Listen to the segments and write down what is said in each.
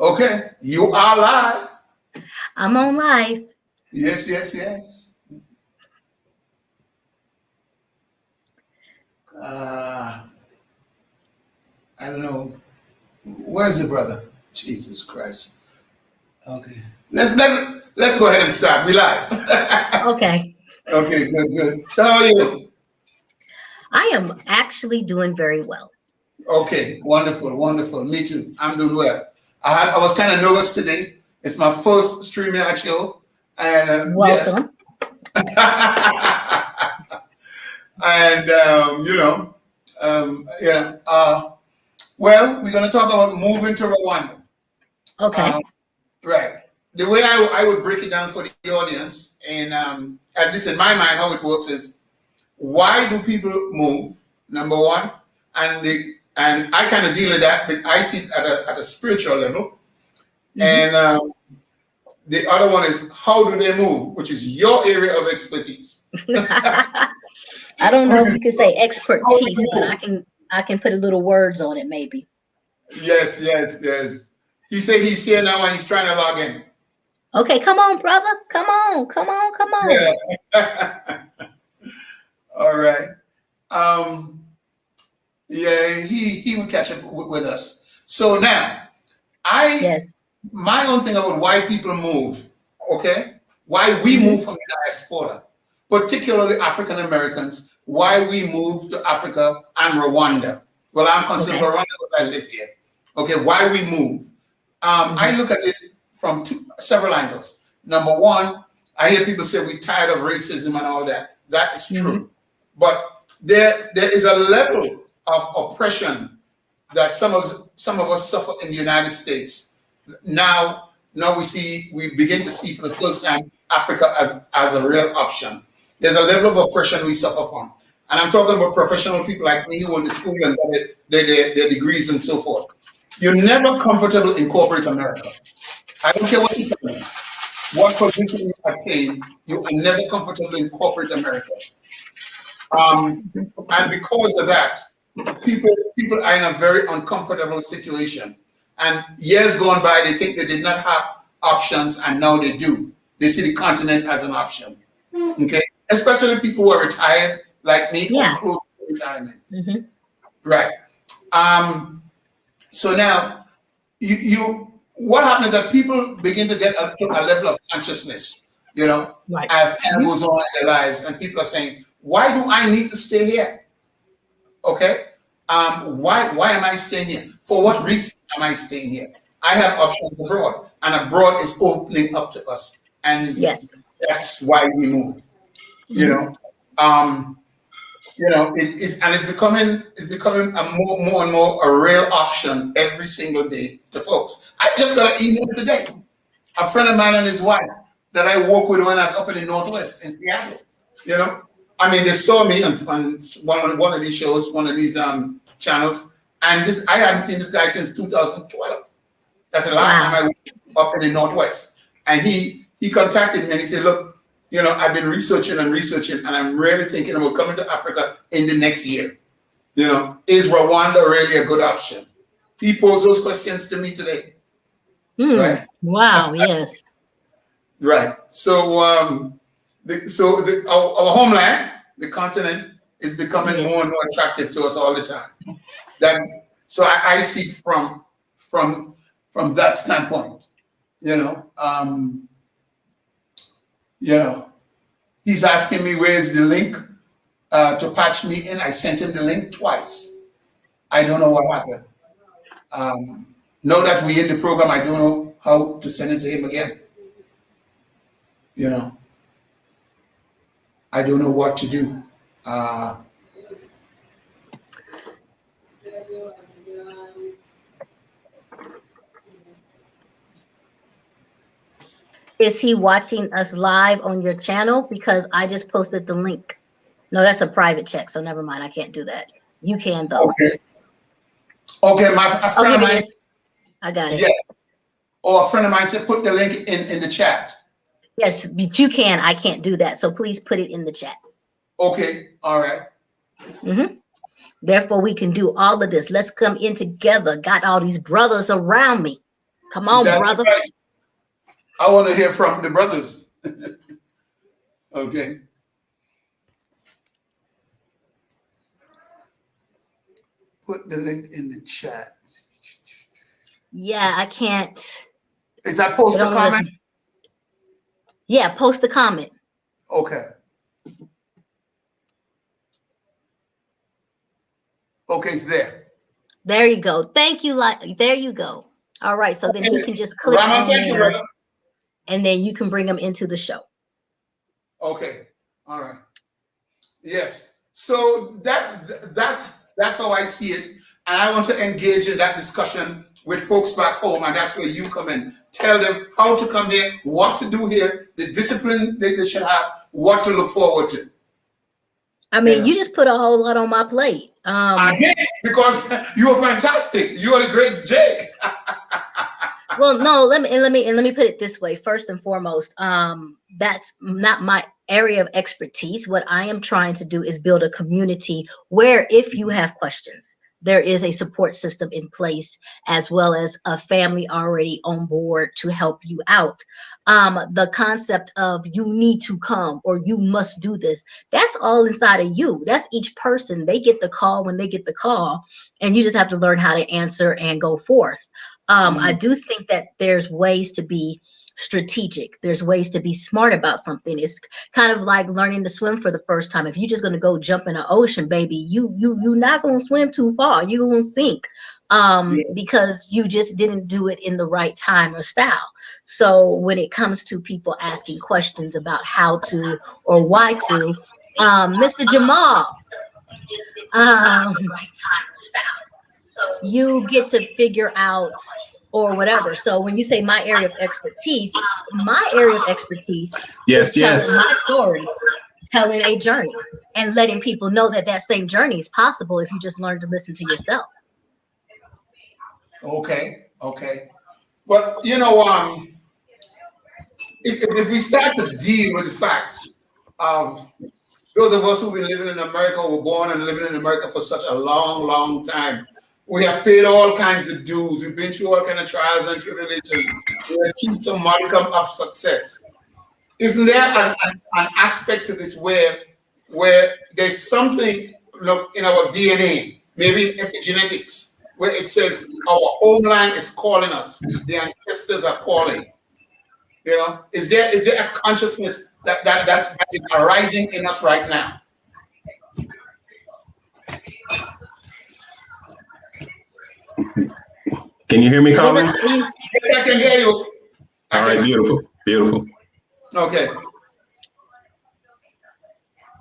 Okay, you are live. I'm on live. Yes, yes, yes. Uh, I don't know. Where's your brother? Jesus Christ. Okay. Let's go ahead and start. We live. Okay. Okay, good, good. So how are you? I am actually doing very well. Okay, wonderful, wonderful. Me too. I'm doing well. I was kind of nervous today. It's my first streaming show, and yes, Welcome. and yeah. Well, we're going to talk about moving to Rwanda. Um, Okay. right. The way I would break it down for the audience, and at least in my mind, how it works is why do people move? Number one, and I kind of deal with that, but I see it at a spiritual level. hmm And the other one is how do they move, which is your area of expertise. I don't Which know if is you could say how we expertise, but move. I can put a little words on it maybe. Yes, yes, yes. He said he's here now and he's trying to log in. Okay, come on, brother. Come on, come on, come on. Yeah. All right. Um, yeah, he would catch up with us. So now, I Yes. my own thing about why people move, okay? Why we hmm move from the diaspora, particularly African Americans, why we move to Africa and Rwanda. Well, I'm considered Okay. Rwanda because I live here. Okay, why we move. I hmm look at it from several angles. Number one, I hear people say we're tired of racism and all that. That is hmm true. But there is a level of oppression that some of us suffer in the United States. Now we begin to see for the first time Africa as a real option. There's a level of oppression we suffer from. And I'm talking about professional people like me who went to school and got their degrees and so forth. You're never comfortable in corporate America. I don't care what you say, what position you attain, you are never comfortable in corporate America. Um, and because of that, people are in a very uncomfortable situation. And years gone by, they think they did not have options, and now they do. They see the continent as an option. Okay, especially people who are retired, like me, or Yeah. close to retirement. hmm Right. Um, so now, you what happens is that people begin to get to a level of consciousness. Right. As time hmm goes on in their lives, and people are saying, "Why do I need to stay here?" Okay. Why am I staying here? For what reason am I staying here? I have options abroad, and abroad is opening up to us, and Yes. that's why we move. You hmm know, um, it is, and it's becoming a more and more a real option every single day to folks. I just got an email today. A friend of mine and his wife that I work with when I was up in the Northwest in Seattle. You know, I mean, they saw me on one of these shows, one of these channels, and this I haven't seen this guy since 2012. That's the last time Wow. I went up in the Northwest, and he contacted me and he said, "Look, I've been researching and researching, and I'm really thinking about coming to Africa in the next year. Is Rwanda really a good option?" He posed those questions to me today, right? Wow. Yes. Right. So, our homeland, the continent, is becoming Yes. more and more attractive to us all the time. That so I see from that standpoint. You know, um, you know, he's asking me where's the link to patch me in. I sent him the link twice. I don't know what happened. Now that we in the program, I don't know how to send it to him again. You know, I don't know what to do. Uh, Is he watching us live on your channel? Because I just posted the link. No, that's a private check, so never mind. I can't do that. You can though. okay. Okay, a Oh, friend here of it mine, is. I got yeah, it. or a friend of mine said put the link in the chat. Yes, but you can. I can't do that. So please put it in the chat. Okay, all right. hmm Therefore, we can do all of this. Let's come in together. Got all these brothers around me. Come on, That's brother. right. I want to hear from the brothers. Okay. Put the link in the chat. Yeah, I can't. Is that post They a don't let us. comment? Yeah, post a comment. Okay. Okay, it's there. There you go. Thank you. There you go. All right. So then he can just click Rama, on thank you, there, brother. and then you can bring him into the show. Okay. All right. Yes. So that's how I see it. And I want to engage in that discussion with folks back home, and that's where you come in. Tell them how to come here, what to do here, the discipline they should have, what to look forward to. I mean, you just put a whole lot on my plate. I did, because you were fantastic. You are the great Jake. Well, no, let me put it this way. First and foremost, that's not my area of expertise. What I am trying to do is build a community where, if you have questions, there is a support system in place, as well as a family already on board to help you out. The concept of you need to come or you must do this, that's all inside of you. That's each person. They get the call when they get the call, and you just have to learn how to answer and go forth. I do think that there's ways to be strategic. There's ways to be smart about something. It's kind of like learning to swim for the first time. If you're just going to go jump in an ocean, baby, you're not going to swim too far. You're going to sink because you just didn't do it in the right time or style. So when it comes to people asking questions about how to or why to, Mr. Jamal, you get to figure out or whatever. So when you say my area of expertise is telling my story, telling a journey, and letting people know that that same journey is possible if you just learn to listen to yourself. Okay. But if we start to deal with the fact of those of us who've been living in America, were born and living in America for such a long, long time, we have paid all kinds of dues. We've been through all kinds of trials and tribulations. We have achieved some modicum of success. Isn't there an aspect to this where there's something in our DNA, maybe in epigenetics, where it says our homeland is calling us, the ancestors are calling? Is there a consciousness that is arising in us right now? Can you hear me, Carmen? Yes, I can hear you. All right, beautiful. Okay.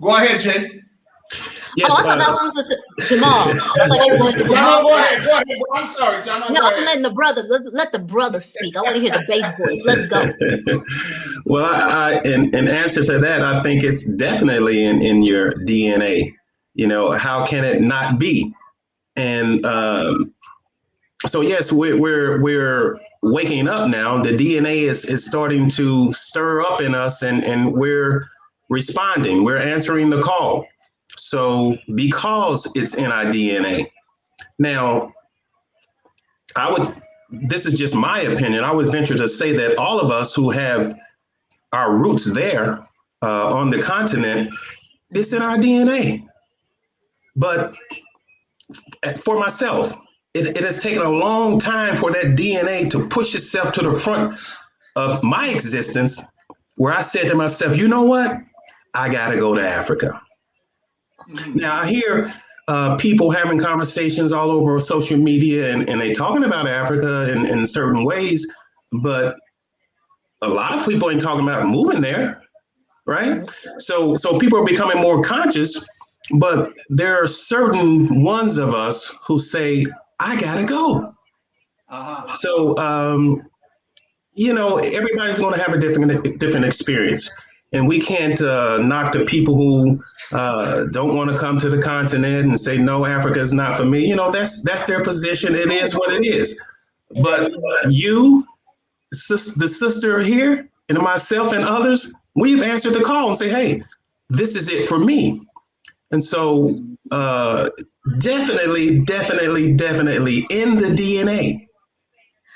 Go ahead, Jay. Yes, I thought that was Jamal. I thought you were going to Jamal. Go ahead. I'm sorry, John. No, I'm letting the brother let the brother speak. I want to hear the bass voice. Let's go. Well, in answer to that, I think it's definitely in your DNA. How can it not be? And so yes, we're waking up now. The DNA is starting to stir up in us, and we're responding. We're answering the call. So because it's in our DNA. Now, this is just my opinion, I would venture to say that all of us who have our roots there on the continent, it's in our DNA. But for myself, it has taken a long time for that DNA to push itself to the front of my existence, where I said to myself, you know what? I got to go to Africa. Now, I hear people having conversations all over social media, and they talking about Africa in certain ways, but a lot of people ain't talking about moving there, right? So people are becoming more conscious, but there are certain ones of us who say, I gotta go. So, everybody's going to have a different experience. And we can't knock the people who don't want to come to the continent and say, no, Africa is not for me. That's their position. It is what it is. But you, the sister here, and myself and others, we've answered the call and say, hey, this is it for me. And so definitely in the DNA.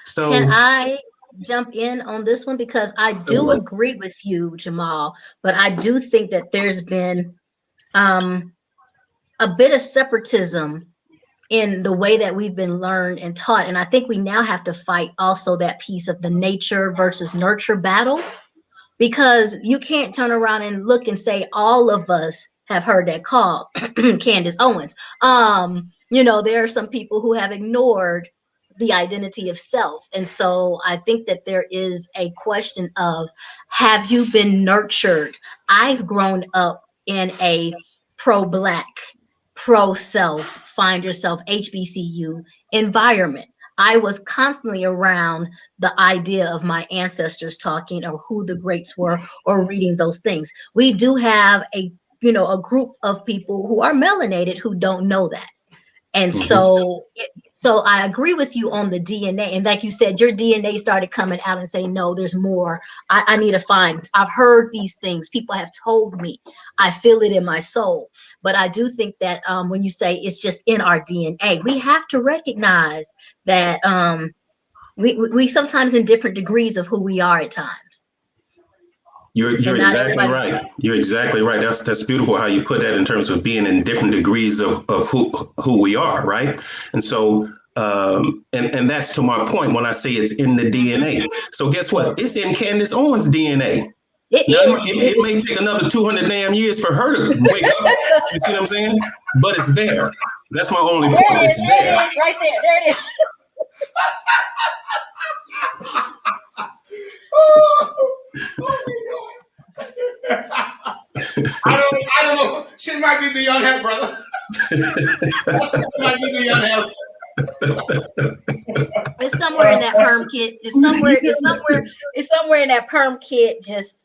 So can I jump in on this one? Because I do agree with you, Jamal, but I do think that there's been a bit of separatism in the way that we've been learned and taught. And I think we now have to fight also that piece of the nature versus nurture battle, because you can't turn around and look and say all of us have heard that call. Candace Owens. There are some people who have ignored the identity of self. And so I think that there is a question of, have you been nurtured? I've grown up in a pro-Black, pro-self, find yourself HBCU environment. I was constantly around the idea of my ancestors talking, or who the greats were, or reading those things. We do have a group of people who are melanated who don't know that. And so I agree with you on the DNA. And like you said, your DNA started coming out and saying, no, there's more. I need to find. I've heard these things. People have told me. I feel it in my soul. But I do think that when you say it's just in our DNA, we have to recognize that we sometimes in different degrees of who we are at times. You're exactly right. You're exactly right. That's beautiful how you put that in terms of being in different degrees of who we are, right? And so and that's to my point when I say it's in the DNA. So guess what? It's in Candace Owens' DNA. It may take another 200 damn years for her to wake up. You see what I'm saying? But it's there. That's my only point. It's there. It is, right there. There it is. I don't know. She might be beyond help, brother. She might be beyond help. It's somewhere in that perm kit. It's somewhere in that perm kit. Just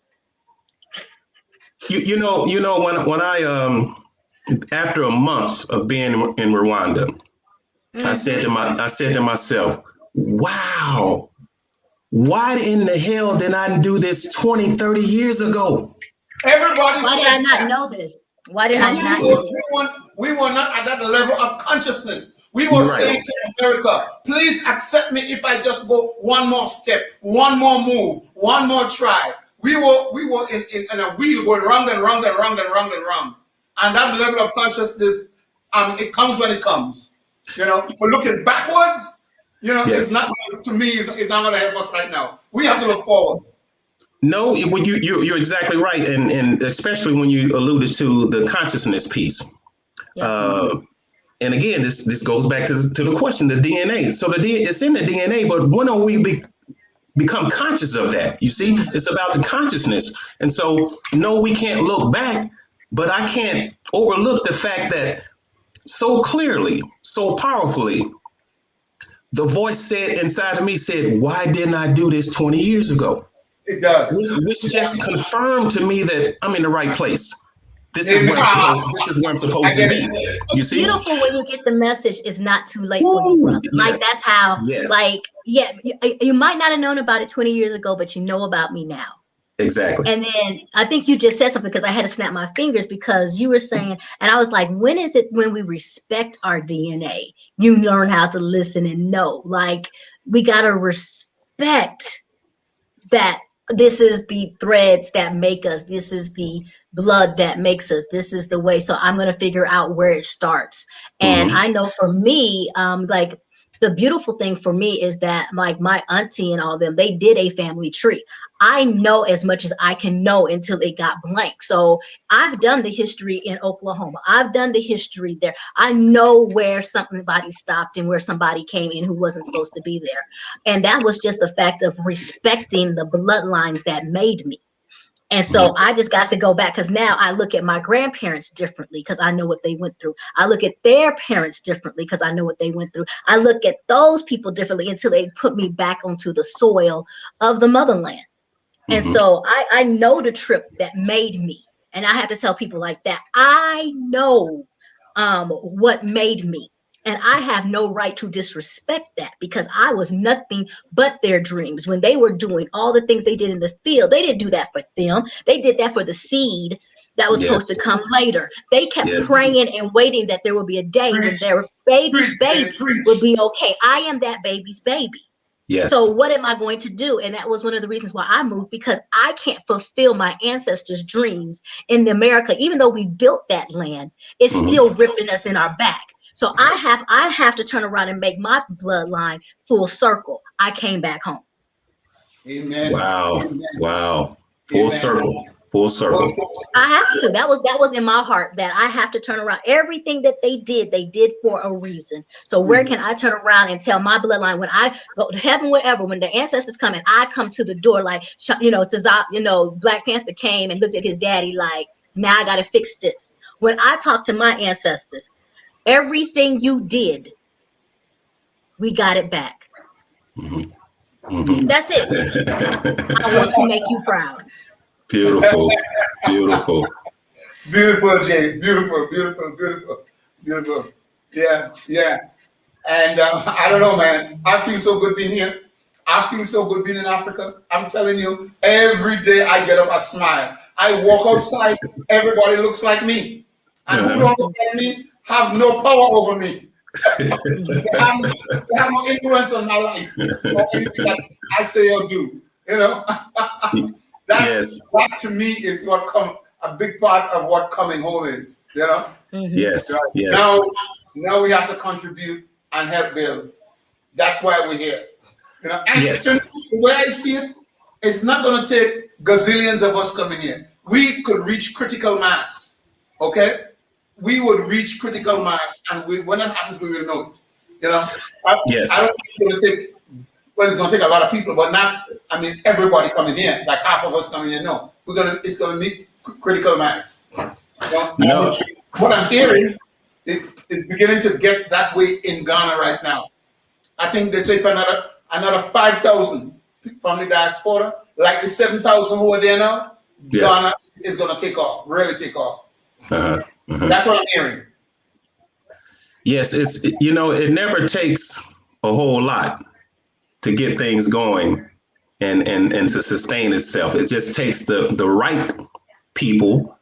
you know when I after a month of being in Rwanda, I said to myself, wow, why in the hell did I do this 20, 30 years ago? Why did I not know this? Why did I not know this? We were not at that level of consciousness. We were saying to America, please accept me if I just go one more step, one more move, one more try. We were in a wheel going round and round and round and round and round. And that level of consciousness, it comes when it comes. We're looking backwards. It's not, to me, it's not going to help us right now. We have to look forward. No, you're exactly right, and especially when you alluded to the consciousness piece. Yeah. And again, this goes back to the question, the DNA. So it's in the DNA, but when are we become conscious of that? You see, it's about the consciousness. And so, no, we can't look back, but I can't overlook the fact that so clearly, so powerfully, the voice said inside of me said, why didn't I do this 20 years ago? It does. Which just confirmed to me that I'm in the right place. This is where I'm supposed to be. You see? It's beautiful when you get the message. It's not too late for you, brother. Yes, like that's how. Yes. Like you might not have known about it 20 years ago, but you know about me now. Exactly. And then I think you just said something, because I had to snap my fingers, because you were saying, and I was like, when is it when we respect our DNA? You learn how to listen and know. Like, we gotta respect that. This is the threads that make us. This is the blood that makes us. This is the way. So I'm going to figure out where it starts. And I know for me, like the beautiful thing for me is that like my auntie and all them, they did a family tree. I know as much as I can know until it got blank. So I've done the history in Oklahoma. I've done the history there. I know where somebody stopped and where somebody came in who wasn't supposed to be there. And that was just the fact of respecting the bloodlines that made me. And so I just got to go back, because now I look at my grandparents differently because I know what they went through. I look at their parents differently because I know what they went through. I look at those people differently until they put me back onto the soil of the motherland. And so I know the trip that made me. And I have to tell people like that, I know what made me. And I have no right to disrespect that, because I was nothing but their dreams. When they were doing all the things they did in the field, they didn't do that for them. They did that for the seed that was supposed to come later. They kept praying and waiting that there would be a day when their baby's baby would be okay. I am that baby's baby. Yes. So what am I going to do? And that was one of the reasons why I moved, because I can't fulfill my ancestors' dreams in America. Even though we built that land, it's still ripping us in our back. So I have to turn around and make my bloodline full circle. I came back home. Amen. Wow. Amen. Wow. Full Amen. circle. Full circle. I have to. That was in my heart, that I have to turn around. Everything that they did for a reason. So where can I turn around and tell my bloodline, when I go to heaven, whatever, when the ancestors come and I come to the door, like, Black Panther came and looked at his daddy like, now I got to fix this. When I talk to my ancestors, everything you did, we got it back. That's it. I want to make you proud. Beautiful. Beautiful. Beautiful, Jay. Beautiful, beautiful, beautiful, beautiful. Yeah, yeah. And I don't know, man. I feel so good being here. I feel so good being in Africa. I'm telling you, every day I get up, I smile. I walk outside, everybody looks like me. And who don't look like me have no power over me. They have no influence on my life or anything that I say or do. You know? That to me is a big part of what coming home is. You know? Yes. Right? Yes. Now we have to contribute and help build. That's why we're here. You know, and the way I see it, it's not going to take gazillions of us coming here. We could reach critical mass. Okay? We would reach critical mass, and when that happens, we will know it. You know? I don't think it's going to take, it's going to take a lot of people, but not, everybody coming here, like half of us coming here. No, it's going to meet critical mass. You know? What I'm hearing is beginning to get that way in Ghana right now. I think they say for another 5,000 from the diaspora, like the 7,000 who are there now, Ghana is going to take off, really take off. That's what I'm hearing. Yes, it never takes a whole lot to get things going and to sustain itself. It just takes the right people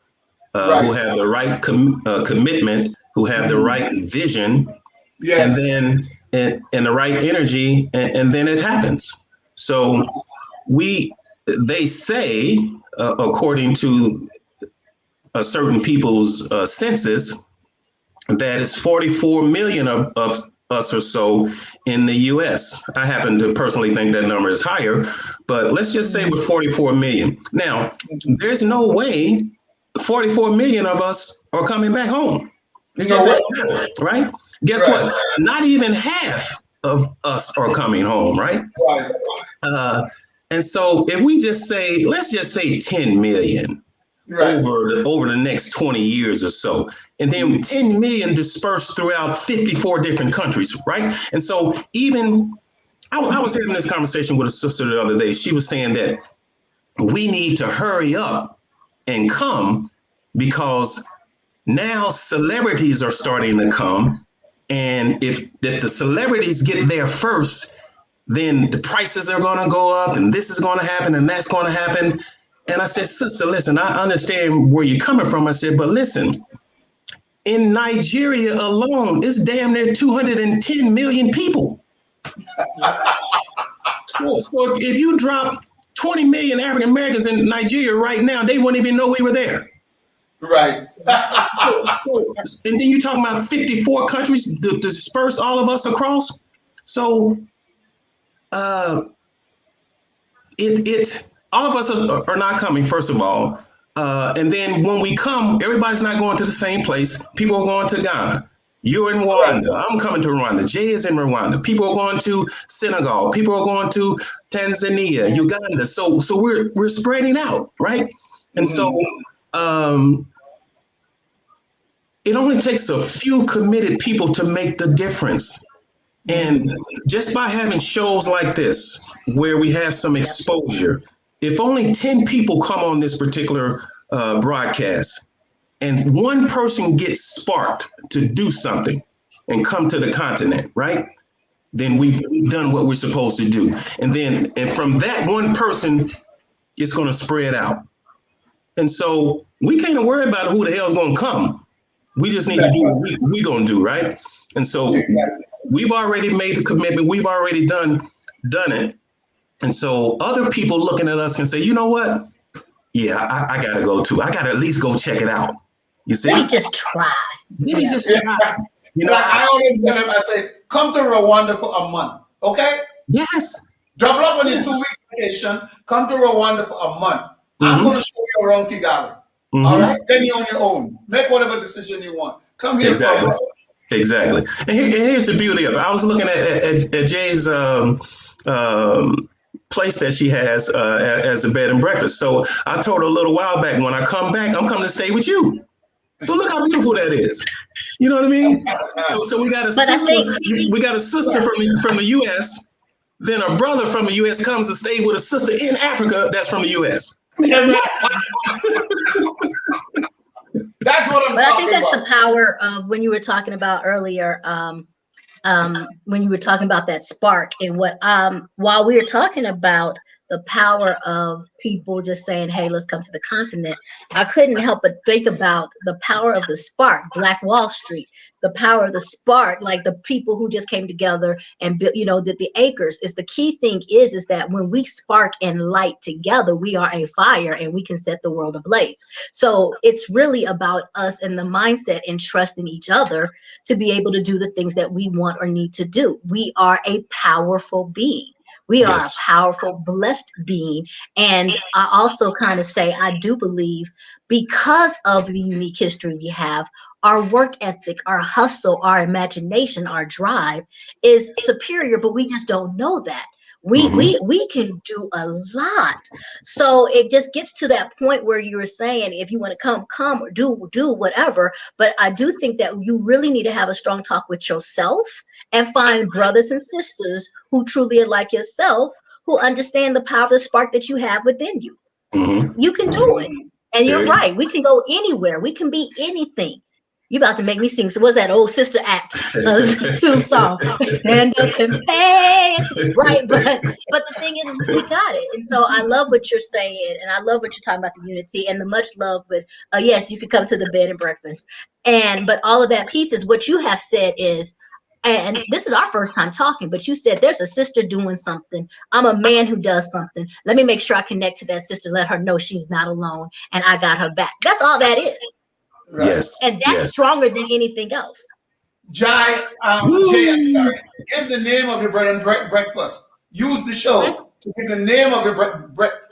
who have the right commitment, who have the right vision, and then and the right energy, and then it happens. So they say, according to a certain people's census, that is 44 million of us or so in the U.S. I happen to personally think that number is higher, but let's just say we're 44 million. Now, there's no way 44 million of us are coming back home. Right? Guess what? Not even half of us are coming home, right? And so if we just say, let's just say 10 million over the next 20 years or so, and then 10 million dispersed throughout 54 different countries, right? And so even, I was having this conversation with a sister the other day. She was saying that we need to hurry up and come, because now celebrities are starting to come. And if the celebrities get there first, then the prices are going to go up, and this is going to happen, and that's going to happen. And I said, sister, listen, I understand where you're coming from. I said, but listen, in Nigeria alone, it's damn near 210 million people. So if you drop 20 million African Americans in Nigeria right now, they wouldn't even know we were there. Right. And then you're talking about 54 countries to disperse all of us across. So all of us are not coming, first of all. And then when we come, everybody's not going to the same place. People are going to Ghana. You're in Rwanda. I'm coming to Rwanda. Jay is in Rwanda. People are going to Senegal. People are going to Tanzania, Uganda. So we're spreading out, right? And so it only takes a few committed people to make the difference. And just by having shows like this, where we have some exposure, if only 10 people come on this particular broadcast, and one person gets sparked to do something and come to the continent, right? Then we've done what we're supposed to do. And from that one person, it's going to spread out. And so we can't worry about who the hell's going to come. We just need to do what we're going to do, right? And so we've already made the commitment. We've already done done it. And so other people looking at us can say, you know what? Yeah, I gotta go too. I gotta at least go check it out. You see? Let me just try. Let me just try. You know, Like I always tell them, I say, come to Rwanda for a month, okay? yes. Double up on your Yes. 2 week vacation. Come to Rwanda for a month. I'm Mhm. going to show you around Kigali. Mhm. All right? Then you're on your own. Make whatever decision you want. Come here for a Exactly. month. Exactly. And here's the beauty of it. I was looking at Jay's place that she has as a bed and breakfast. So I told her a little while back, when I come back, I'm coming to stay with you. So look how beautiful that is. You know what I mean? So we got a But I sister. think We got a sister from the U.S. Then a brother from the U.S. comes to stay with a sister in Africa that's from the U.S. That's what I'm But I talking think that's about. the power of when you were talking about earlier, when you were talking about that spark and what, while we were talking about the power of people just saying, hey, let's come to the continent, I couldn't help but think about the power of the spark, Black Wall Street, the power of the spark, like the people who just came together and built, did the acres. Is the key thing is that when we spark and light together, we are a fire and we can set the world ablaze. So it's really about us and the mindset and trusting each other to be able to do the things that we want or need to do. We are a powerful being. We are Yes. a powerful, blessed being. And I also kind of say, I do believe because of the unique history we have, our work ethic, our hustle, our imagination, our drive is superior, but we just don't know that. We can do a lot. So it just gets to that point where you were saying, if you want to come or do whatever. But I do think that you really need to have a strong talk with yourself and find brothers and sisters who truly are like yourself, who understand the power of the spark that you have within you. Mm-hmm. You can do it. And you're Very. right. We can go anywhere. We can be anything. You about to make me sing. So what's that old Sister Act song? Stand up and pass. Right. But the thing is we got it. And so I love what you're saying. And I love what you're talking about, the unity and the much love with yes, you could come to the bed and breakfast. But all of that piece is what you have said is, and this is our first time talking, but you said there's a sister doing something. I'm a man who does something. Let me make sure I connect to that sister, let her know she's not alone and I got her back. That's all that is. Right. Yes. And that's stronger than anything else. Jay, I'm sorry. Give the name of your bread and breakfast. Use the show to give the name of your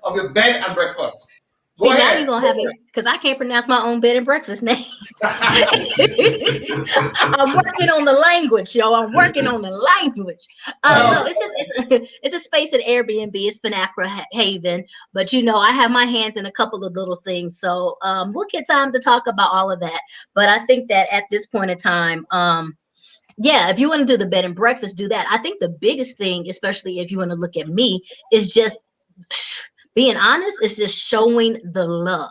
of your bed and breakfast. Go See, ahead. now you're going to have it, because I can't pronounce my own bed and breakfast name. I'm working on the language, yo. I'm working on the language. No, it's a space at Airbnb. It's Finacra Haven. But, I have my hands in a couple of little things. So we'll get time to talk about all of that. But I think that at this point in time, yeah, if you want to do the bed and breakfast, do that. I think the biggest thing, especially if you want to look at me, is just being honest, is just showing the love.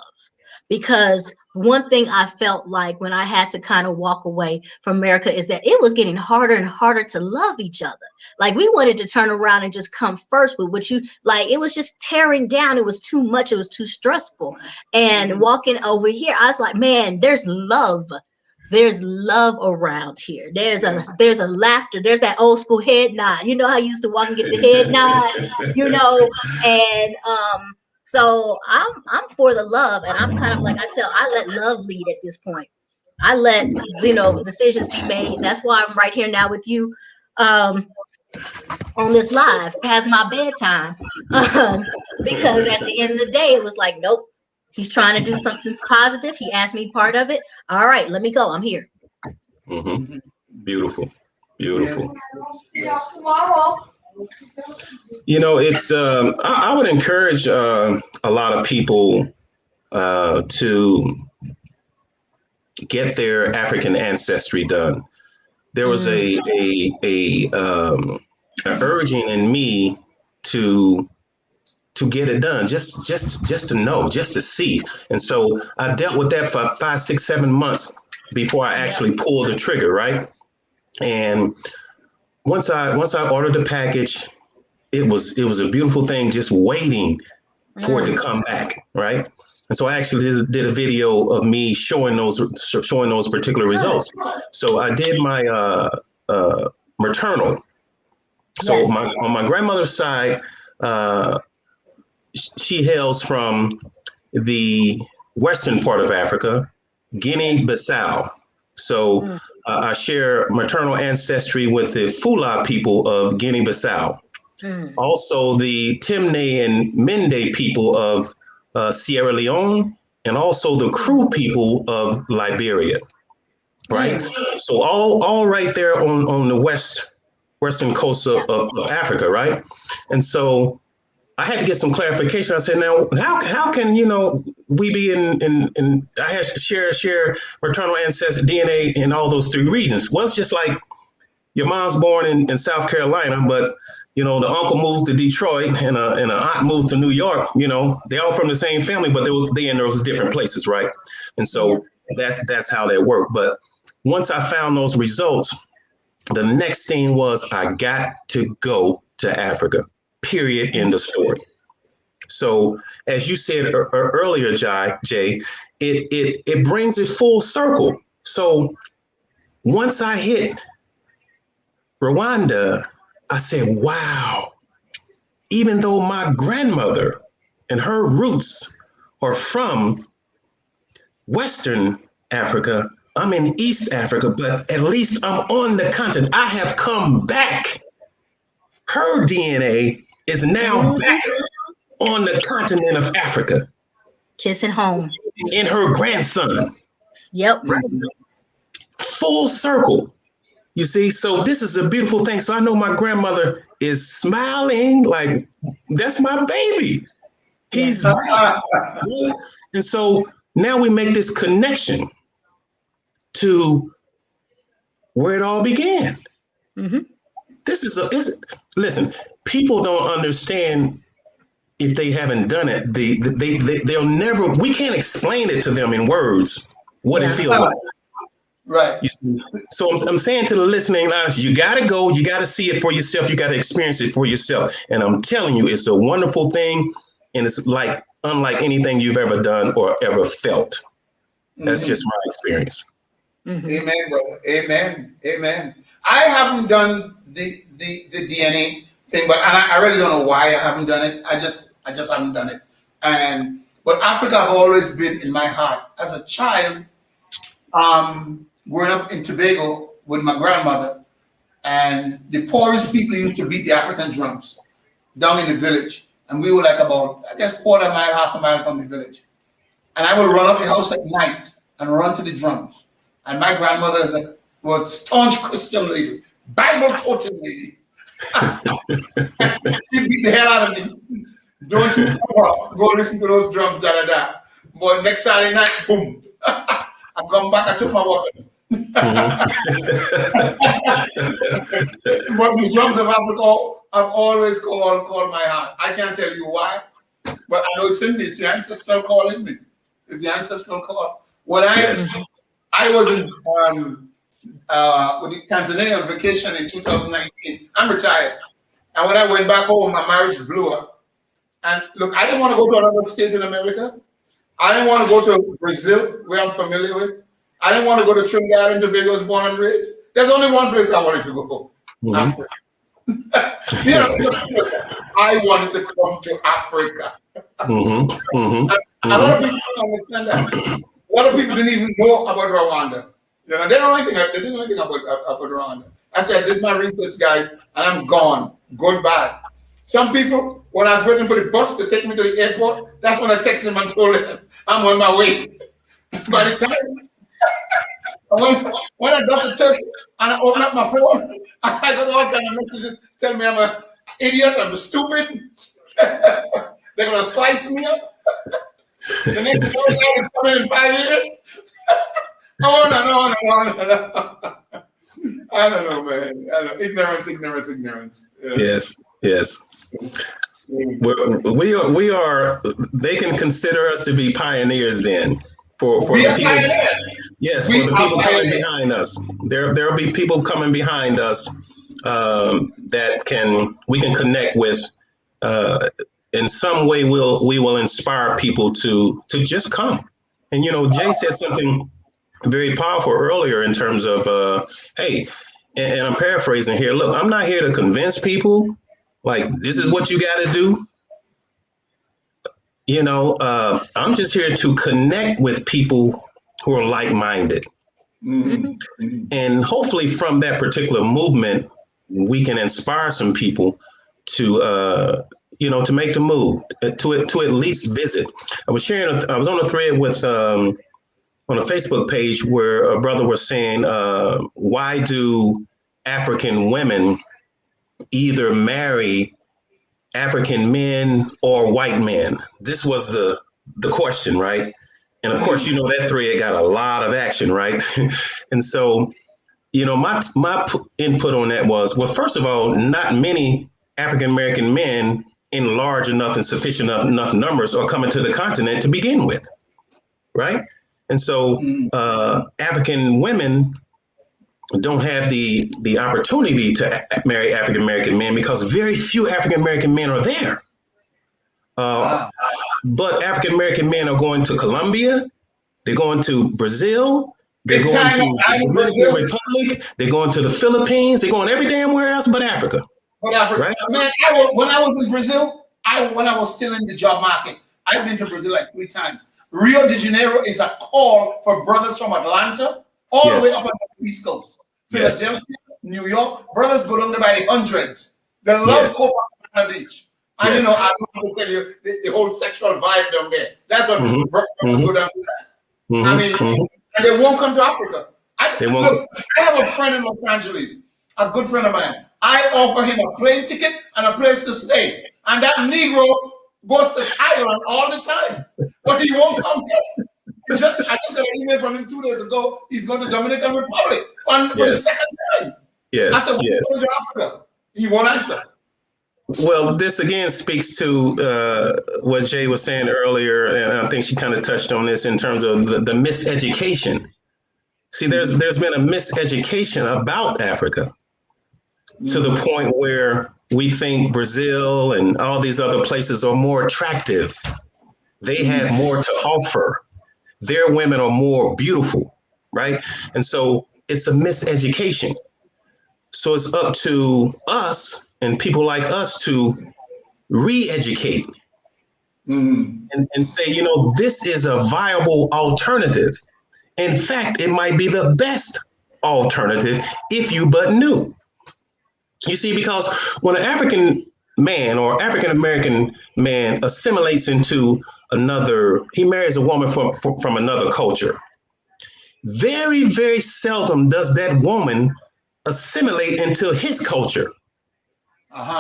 Because one thing I felt like when I had to kind of walk away from America is that it was getting harder and harder to love each other. Like we wanted to turn around and just come first with what you like. It was just tearing down. It was too much. It was too stressful. And walking over here, I was like, man, there's love. There's love around here. There's a laughter. There's that old school head nod. You know how you used to walk and get the head nod, and so I'm for the love, and I'm kind of like I let love lead at this point. I let decisions be made. That's why I'm right here now with you on this live as my bedtime. Because at the end of the day, it was like, nope, he's trying to do something positive. He asked me part of it. All right, let me go. I'm here. Mm-hmm. Beautiful. Beautiful. Yes. It's I would encourage a lot of people to get their African ancestry done. There was a urging in me to get it done, just to know, just to see. And so I dealt with that for 5, 6, 7 months before I actually pulled the trigger, right? And once I ordered the package, it was a beautiful thing, just waiting for it to come back, right? And so I actually did a video of me showing those particular results. So I did my maternal, So Yes. on my grandmother's side, she hails from the western part of Africa, Guinea-Bissau. So Mm. I share maternal ancestry with the Fula people of Guinea-Bissau. Mm. Also, the Timne and Mende people of Sierra Leone, and also the Kru people of Liberia. Right. So all right there on the western coast of Africa. Right. And so I had to get some clarification. I said, now, how can, we be in I had to share maternal ancestry DNA in all those three regions. Well, it's just like your mom's born in South Carolina, but, the uncle moves to Detroit and an aunt moves to New York. They all from the same family, but they in those different places, right? And so that's how they work. But once I found those results, the next thing was I got to go to Africa, period, end of story. So as you said earlier, Jay, it brings it full circle. So once I hit Rwanda, I said, wow, even though my grandmother and her roots are from Western Africa, I'm in East Africa, but at least I'm on the continent. I have come back. Her DNA is now back on the continent of Africa. Kissing home. In her grandson. Yep. Right? Full circle. You see, so this is a beautiful thing. So I know my grandmother is smiling like, that's my baby. He's right. And so now we make this connection to where it all began. Mm-hmm. Listen, people don't understand if they haven't done it. They'll never, we can't explain it to them in words, what it feels like. Right. You see? So I'm saying to the listening audience, you got to go, you got to see it for yourself, you got to experience it for yourself. And I'm telling you, it's a wonderful thing. And it's like unlike anything you've ever done or ever felt. That's just my experience. Mm-hmm. Amen, brother. Amen. I haven't done the DNA thing, but I really don't know why I haven't done it. I just haven't done it. But Africa have always been in my heart. As a child, growing up in Tobago with my grandmother, and the poorest people used to beat the African drums down in the village. And we were like about, I guess, quarter mile, half a mile from the village. And I would run up the house at night and run to the drums. And my grandmother was a staunch Christian lady, Bible toting lady. She beat the hell out of me. Don't you go listen to those drums, da da da. But next Saturday night, boom. I come back, I took my weapon. But the drums of Africa have always called my heart. I can't tell you why, but I know it's in me. It's the ancestral calling me. It's the ancestral call. When I was in with Tanzania on vacation in 2019, I'm retired. And when I went back home, my marriage blew up. And look, I didn't want to go to another state in America. I didn't want to go to Brazil, where I'm familiar with. I didn't want to go to Trinidad and Tobago, was born and raised. There's only one place I wanted to go. Africa. I wanted to come to Africa. A lot of people don't understand that. A lot of people didn't even know about Rwanda. They didn't know anything about Rwanda. I said, this is my research, guys, and I'm gone. Goodbye. Some people, when I was waiting for the bus to take me to the airport, that's when I texted them and told them I'm on my way. By the time when I got to Turkey and I opened up my phone, I got all kinds of messages telling me I'm an idiot, I'm stupid. They're gonna slice me up. The next person is coming in 5 years. I don't know, man. I don't know. Ignorance. Yeah. Yes. We are. They can consider us to be pioneers then. For the people, yes, for the people coming behind us. There'll be people coming behind us that we can connect with. In some way, we will inspire people to just come. And Jay said something very powerful earlier in terms of hey, and I'm paraphrasing here. Look, I'm not here to convince people like this is what you got to do. I'm just here to connect with people who are like-minded. Mm-hmm. And hopefully from that particular movement, we can inspire some people to, to make the move, to at least visit. I was on a thread with, on a Facebook page where a brother was saying, why do African women either marry African men or white men? This was the question, right? And of course, that thread got a lot of action, right? And so, my input on that was, well, first of all, not many African American men in large enough and sufficient enough numbers are coming to the continent to begin with, right? And so African women don't have the opportunity to marry African American men because very few African American men are there. But African American men are going to Colombia, they're going to Brazil, they're going to the Dominican Republic, they're going to the Philippines, they're going every damn where else but Africa. Right? Man, when I was in Brazil, when I was still in the job market, I've been to Brazil like 3 times. Rio de Janeiro is a call for brothers from Atlanta all the way up on the East Coast. Philadelphia, New York, brothers go down there by the hundreds. They love Copacabana Beach. And I don't want to tell you the whole sexual vibe down there. That's what brothers go down there. I mean, and they won't come to Africa. I have a friend in Los Angeles, a good friend of mine. I offer him a plane ticket and a place to stay. And that Negro goes to Thailand all the time. But he won't come here. I just got an email from him 2 days ago. He's going to Dominican Republic for the second time. I said, to Africa. He won't answer. Well, this again speaks to what Jay was saying earlier, and I think she kind of touched on this in terms of the miseducation. See, there's been a miseducation about Africa to the point where we think Brazil and all these other places are more attractive. They have more to offer. Their women are more beautiful, right? And so it's a miseducation. So it's up to us and people like us to re-educate and say, this is a viable alternative. In fact, it might be the best alternative if you but knew. You see, because when an African man or African American man assimilates into another, he marries a woman from another culture. Very, very seldom does that woman assimilate into his culture.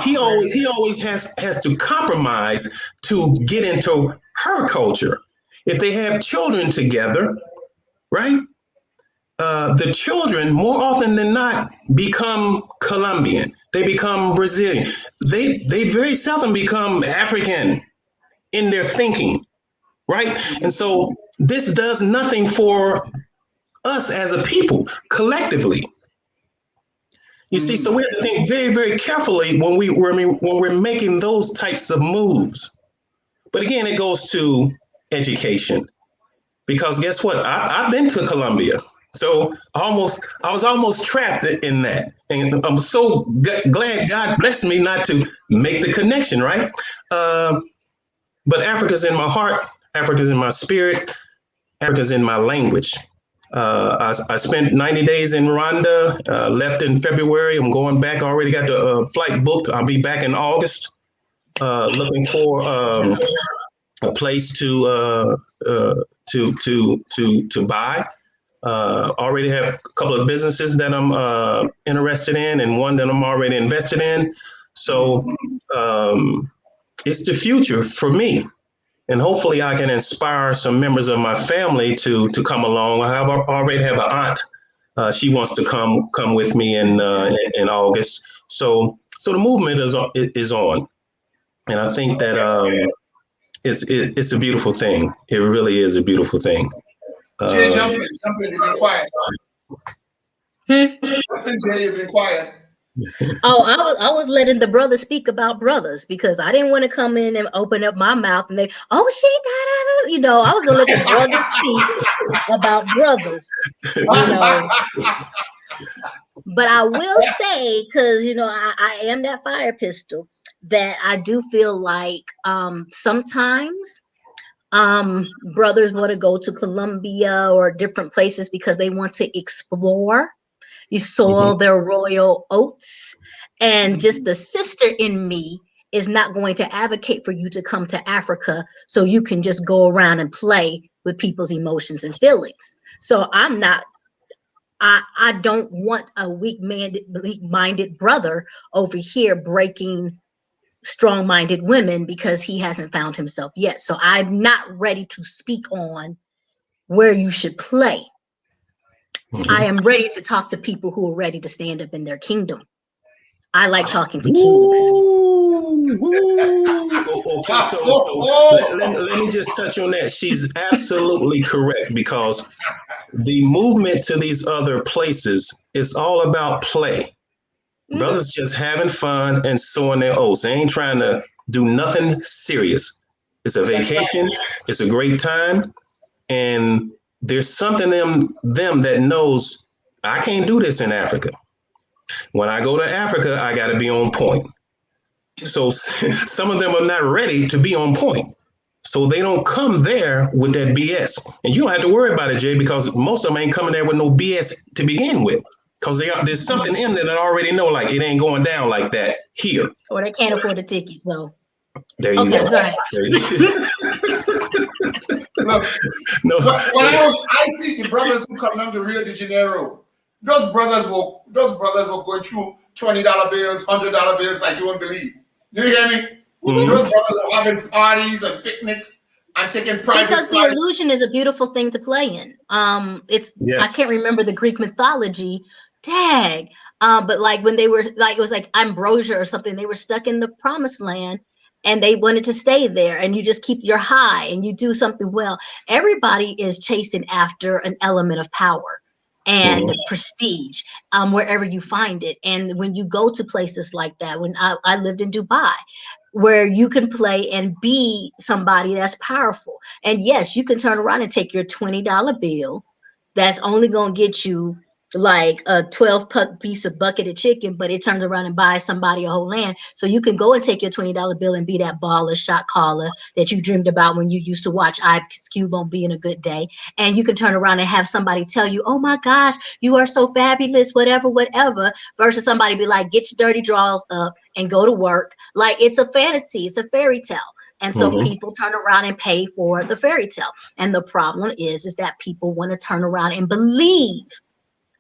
He always has to compromise to get into her culture. If they have children together, right? The children more often than not become Colombian. They become Brazilian. They very seldom become African in their thinking, right? And so this does nothing for us as a people collectively. You see, so we have to think very, very carefully when we're making those types of moves. But again, it goes to education, because guess what? I've been to Colombia, so I was almost trapped in that, and I'm so glad God blessed me not to make the connection, right? But Africa's in my heart, Africa's in my spirit, Africa's in my language. I spent 90 days in Rwanda, left in February. I'm going back. I already got the flight booked. I'll be back in August, looking for a place to buy. Already have a couple of businesses that I'm interested in, and one that I'm already invested in. So it's the future for me. And hopefully I can inspire some members of my family to come along. I already have an aunt. She wants to come with me in August. So the movement is on. And I think that it's a beautiful thing. It really is a beautiful thing. Jay, jump in, you've been quiet. Jay, you've been quiet. Oh, I was letting the brothers speak about brothers, because I didn't want to come in and open up my mouth and they, I was gonna let the brothers speak about brothers. But I will say, because I am that fire pistol, that I do feel like sometimes brothers want to go to Colombia or different places because they want to explore. You soil their royal oats, and just the sister in me is not going to advocate for you to come to Africa so you can just go around and play with people's emotions and feelings. So I don't want a weak-minded brother over here breaking strong-minded women because he hasn't found himself yet. So I'm not ready to speak on where you should play. I am ready to talk to people who are ready to stand up in their kingdom. I like talking to kings. Okay, so let me just touch on that. She's absolutely correct, because the movement to these other places is all about play. Brothers just having fun and sowing their oats. They ain't trying to do nothing serious. It's a vacation. It's a great time. And there's something in them that knows I can't do this in Africa. When I go to Africa, I got to be on point. So some of them are not ready to be on point. So they don't come there with that BS. And you don't have to worry about it, Jay, because most of them ain't coming there with no BS to begin with. Because there's something in there that already know, like, it ain't going down like that here. Or they can't afford the tickets, though. There you go. Sorry. Look, no. I see the brothers who come down to Rio de Janeiro. Those brothers were going through $20 bills, $100 bills like you wouldn't believe. Do you hear me? Those brothers are having parties and picnics and taking private because the illusion is a beautiful thing to play in. I can't remember the Greek mythology. Dag. But like when they were like, it was like Ambrosia or something, they were stuck in the promised land and they wanted to stay there, and you just keep your high and you do something well. Everybody is chasing after an element of power and prestige, wherever you find it. And when you go to places like that, when I lived in Dubai, where you can play and be somebody that's powerful. And yes, you can turn around and take your $20 bill that's only going to get you like a 12 piece of bucket of chicken, but it turns around and buys somebody a whole land. So you can go and take your $20 bill and be that baller shot caller that you dreamed about when you used to watch Ice Cube on Being a Good Day. And you can turn around and have somebody tell you, oh my gosh, you are so fabulous, whatever, versus somebody be like, get your dirty drawers up and go to work. Like, it's a fantasy, it's a fairy tale. And so people turn around and pay for the fairy tale. And the problem is that people want to turn around and believe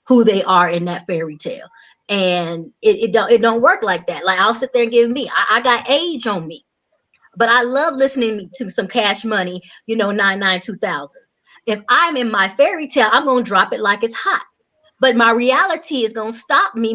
who they are in that fairy tale. And it don't work like that. Like, I'll sit there and give me, I got age on me, but I love listening to some Cash Money, 2000. If I'm in my fairy tale, I'm going to drop it like it's hot. But my reality is going to stop me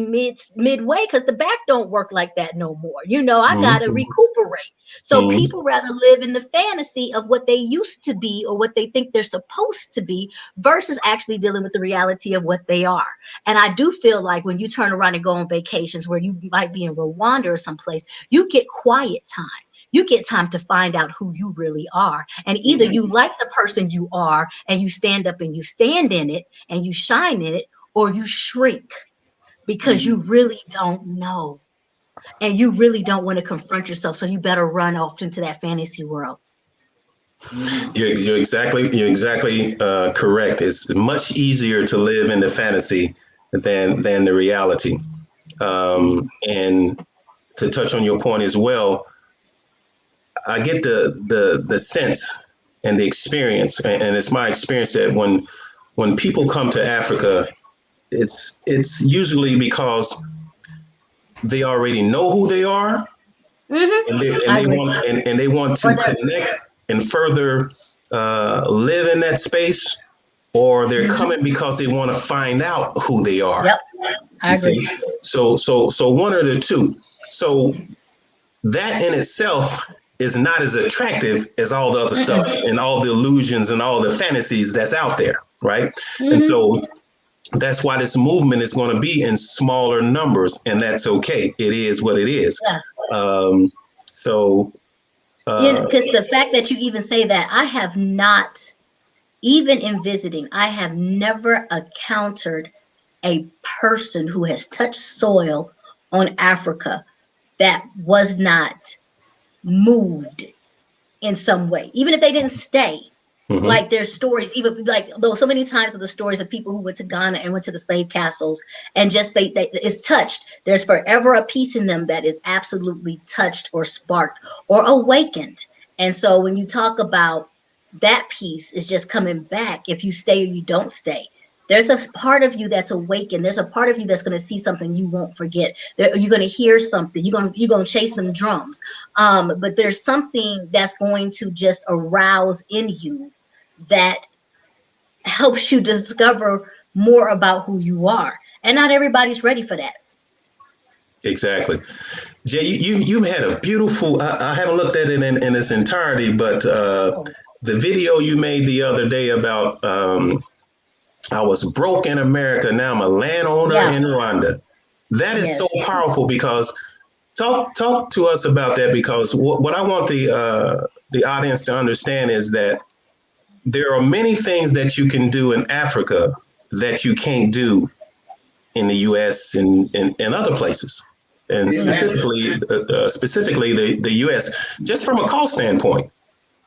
midway because the back don't work like that no more. I got to recuperate. So people rather live in the fantasy of what they used to be or what they think they're supposed to be versus actually dealing with the reality of what they are. And I do feel like when you turn around and go on vacations where you might be in Rwanda or someplace, you get quiet time. You get time to find out who you really are. And either you like the person you are and you stand up and you stand in it and you shine in it, or you shrink because you really don't know. And you really don't want to confront yourself. So you better run off into that fantasy world. You're exactly correct. It's much easier to live in the fantasy than the reality. And to touch on your point as well, I get the sense and the experience, and it's my experience that when people come to Africa, it's usually because they already know who they are, and they want to connect and further live in that space, or they're coming because they want to find out who they are. Yep, I agree. See? So one or the two. So that in itself is not as attractive as all the other stuff and all the illusions and all the fantasies that's out there, right? And so that's why this movement is going to be in smaller numbers, and that's okay. It is what it is. Yeah. Because the fact that you even say that, I have not, even in visiting, I have never encountered a person who has touched soil on Africa that was not moved in some way, even if they didn't stay. Like there's stories, even like though so many times of the stories of people who went to Ghana and went to the slave castles and just they is touched. There's forever a piece in them that is absolutely touched or sparked or awakened. And so when you talk about that piece is just coming back, if you stay or you don't stay, there's a part of you that's awakened. There's a part of you that's going to see something you won't forget. You're going to hear something. You're going to chase them drums. But there's something that's going to just arouse in you that helps you discover more about who you are. And not everybody's ready for that. Exactly. Jay, you had a beautiful, I haven't looked at it in its entirety, but the video you made the other day about I was broke in America, now I'm a landowner in Rwanda. That is so powerful, because talk to us about that, because what I want the audience to understand is that there are many things that you can do in Africa that you can't do in the U.S. and other places, and specifically the U.S. just from a cost standpoint.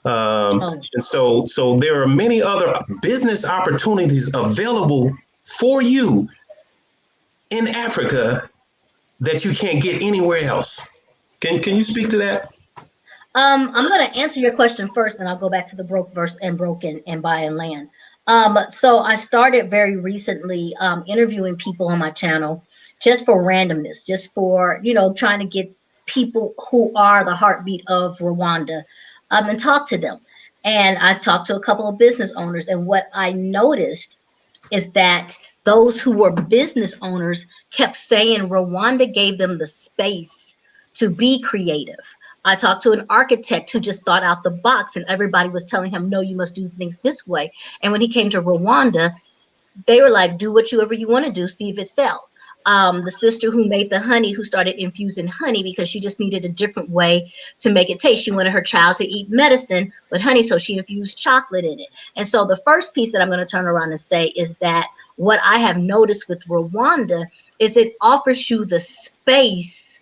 And so there are many other business opportunities available for you in Africa that you can't get anywhere else. Can you speak to that? I'm going to answer your question first, and I'll go back to the broke versus and broken and buying land. So I started very recently interviewing people on my channel just for randomness, just for, trying to get people who are the heartbeat of Rwanda and talk to them. And I talked to a couple of business owners, and what I noticed is that those who were business owners kept saying Rwanda gave them the space to be creative. I talked to an architect who just thought out the box, and everybody was telling him, no, you must do things this way. And when he came to Rwanda, they were like, do whatever you want to do, see if it sells. The sister who made the honey, who started infusing honey because she just needed a different way to make it taste. She wanted her child to eat medicine with honey, so she infused chocolate in it. And so the first piece that I'm going to turn around and say is that what I have noticed with Rwanda is it offers you the space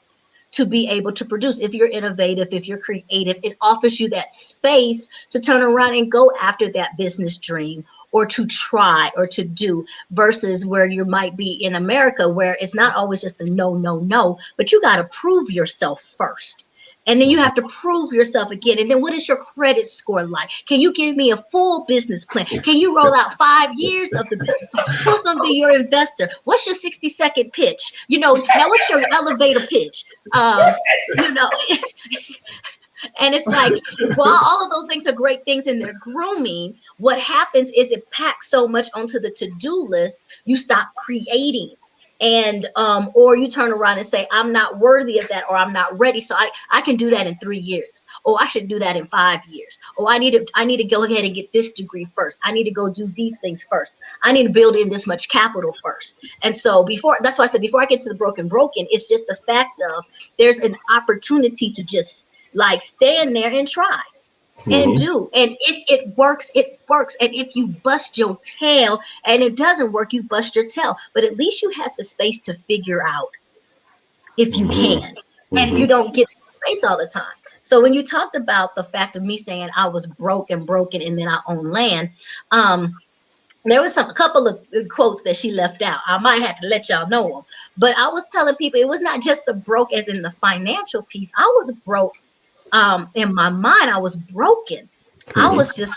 to be able to produce. If you're innovative, if you're creative, it offers you that space to turn around and go after that business dream, or to try, or to do, versus where you might be in America, where it's not always just a no, no, no, but you got to prove yourself first. And then you have to prove yourself again. And then what is your credit score like? Can you give me a full business plan? Can you roll out 5 years of the business plan? Who's going to be your investor? What's your 60-second pitch? Now what's your elevator pitch? And it's like, while all of those things are great things in their grooming, what happens is it packs so much onto the to-do list, you stop creating. And or you turn around and say, I'm not worthy of that, or I'm not ready, so I can do that in 3 years, or I should do that in 5 years, or I need to go ahead and get this degree first, I need to go do these things first, I need to build in this much capital first. And so that's why I said before I get to the broken, it's just the fact of there's an opportunity to just like stand there and try and do. And if it works, it works. And if you bust your tail and it doesn't work, you bust your tail. But at least you have the space to figure out if you can. And you don't get space all the time. So when you talked about the fact of me saying I was broken and then I own land, there was a couple of quotes that she left out. I might have to let y'all know them. But I was telling people it was not just the broke as in the financial piece. I was broke. In my mind, I was broken. I was just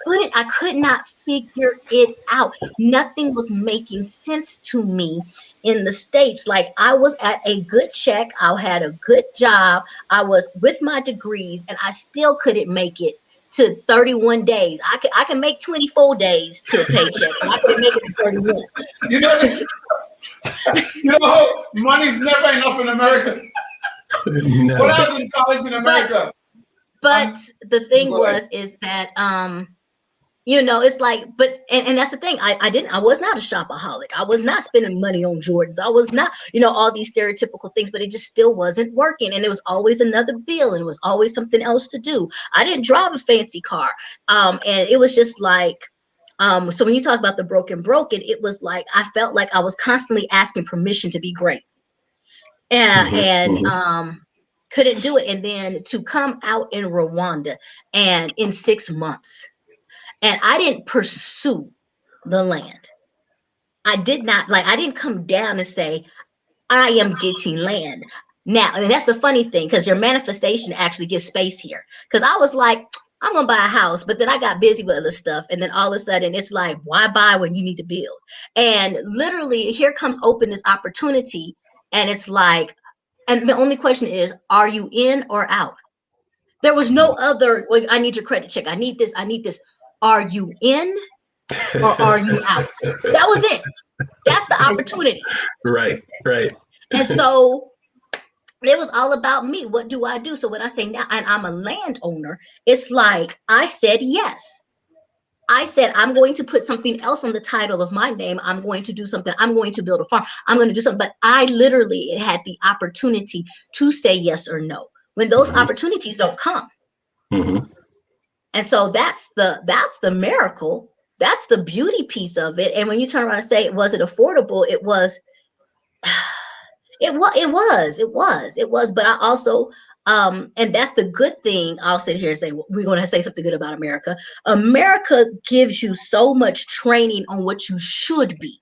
I could not figure it out. Nothing was making sense to me in the States. Like, I was at a good check, I had a good job, I was with my degrees, and I still couldn't make it to 31 days. I can make 24 days to a paycheck. I couldn't make it to 31. Money's never enough in America. No. When I was in college in America. But the thing is that it's like, and that's the thing. I was not a shopaholic. I was not spending money on Jordans. I was not, all these stereotypical things, but it just still wasn't working. And there was always another bill, and it was always something else to do. I didn't drive a fancy car. And it was just like, So when you talk about the broken, it was like I felt like I was constantly asking permission to be great, and couldn't do it. And then to come out in Rwanda, and in 6 months, and I didn't pursue the land. I did not like. I didn't come down and say I am getting land. Now, and that's the funny thing, because your manifestation actually gets space here. Because I was like, I'm gonna buy a house, but then I got busy with other stuff, and then all of a sudden it's like, why buy when you need to build? And literally, here comes open this opportunity, and it's like, and the only question is, are you in or out? There was no other. Well, I need your credit check. I need this. I need this. Are you in or are you out? That was it. That's the opportunity. Right. And so it was all about me. What do I do? So when I say now, and I'm a landowner, it's like I said yes. I said I'm going to put something else on the title of my name. I'm going to do something. I'm going to build a farm. I'm going to do something. But I literally had the opportunity to say yes or no when those opportunities don't come. And so that's the miracle. That's the beauty piece of it. And when you turn around and say, was it affordable? It was. It was, but I also, and that's the good thing. I'll sit here and say, we're going to say something good about America. America gives you so much training on what you should be.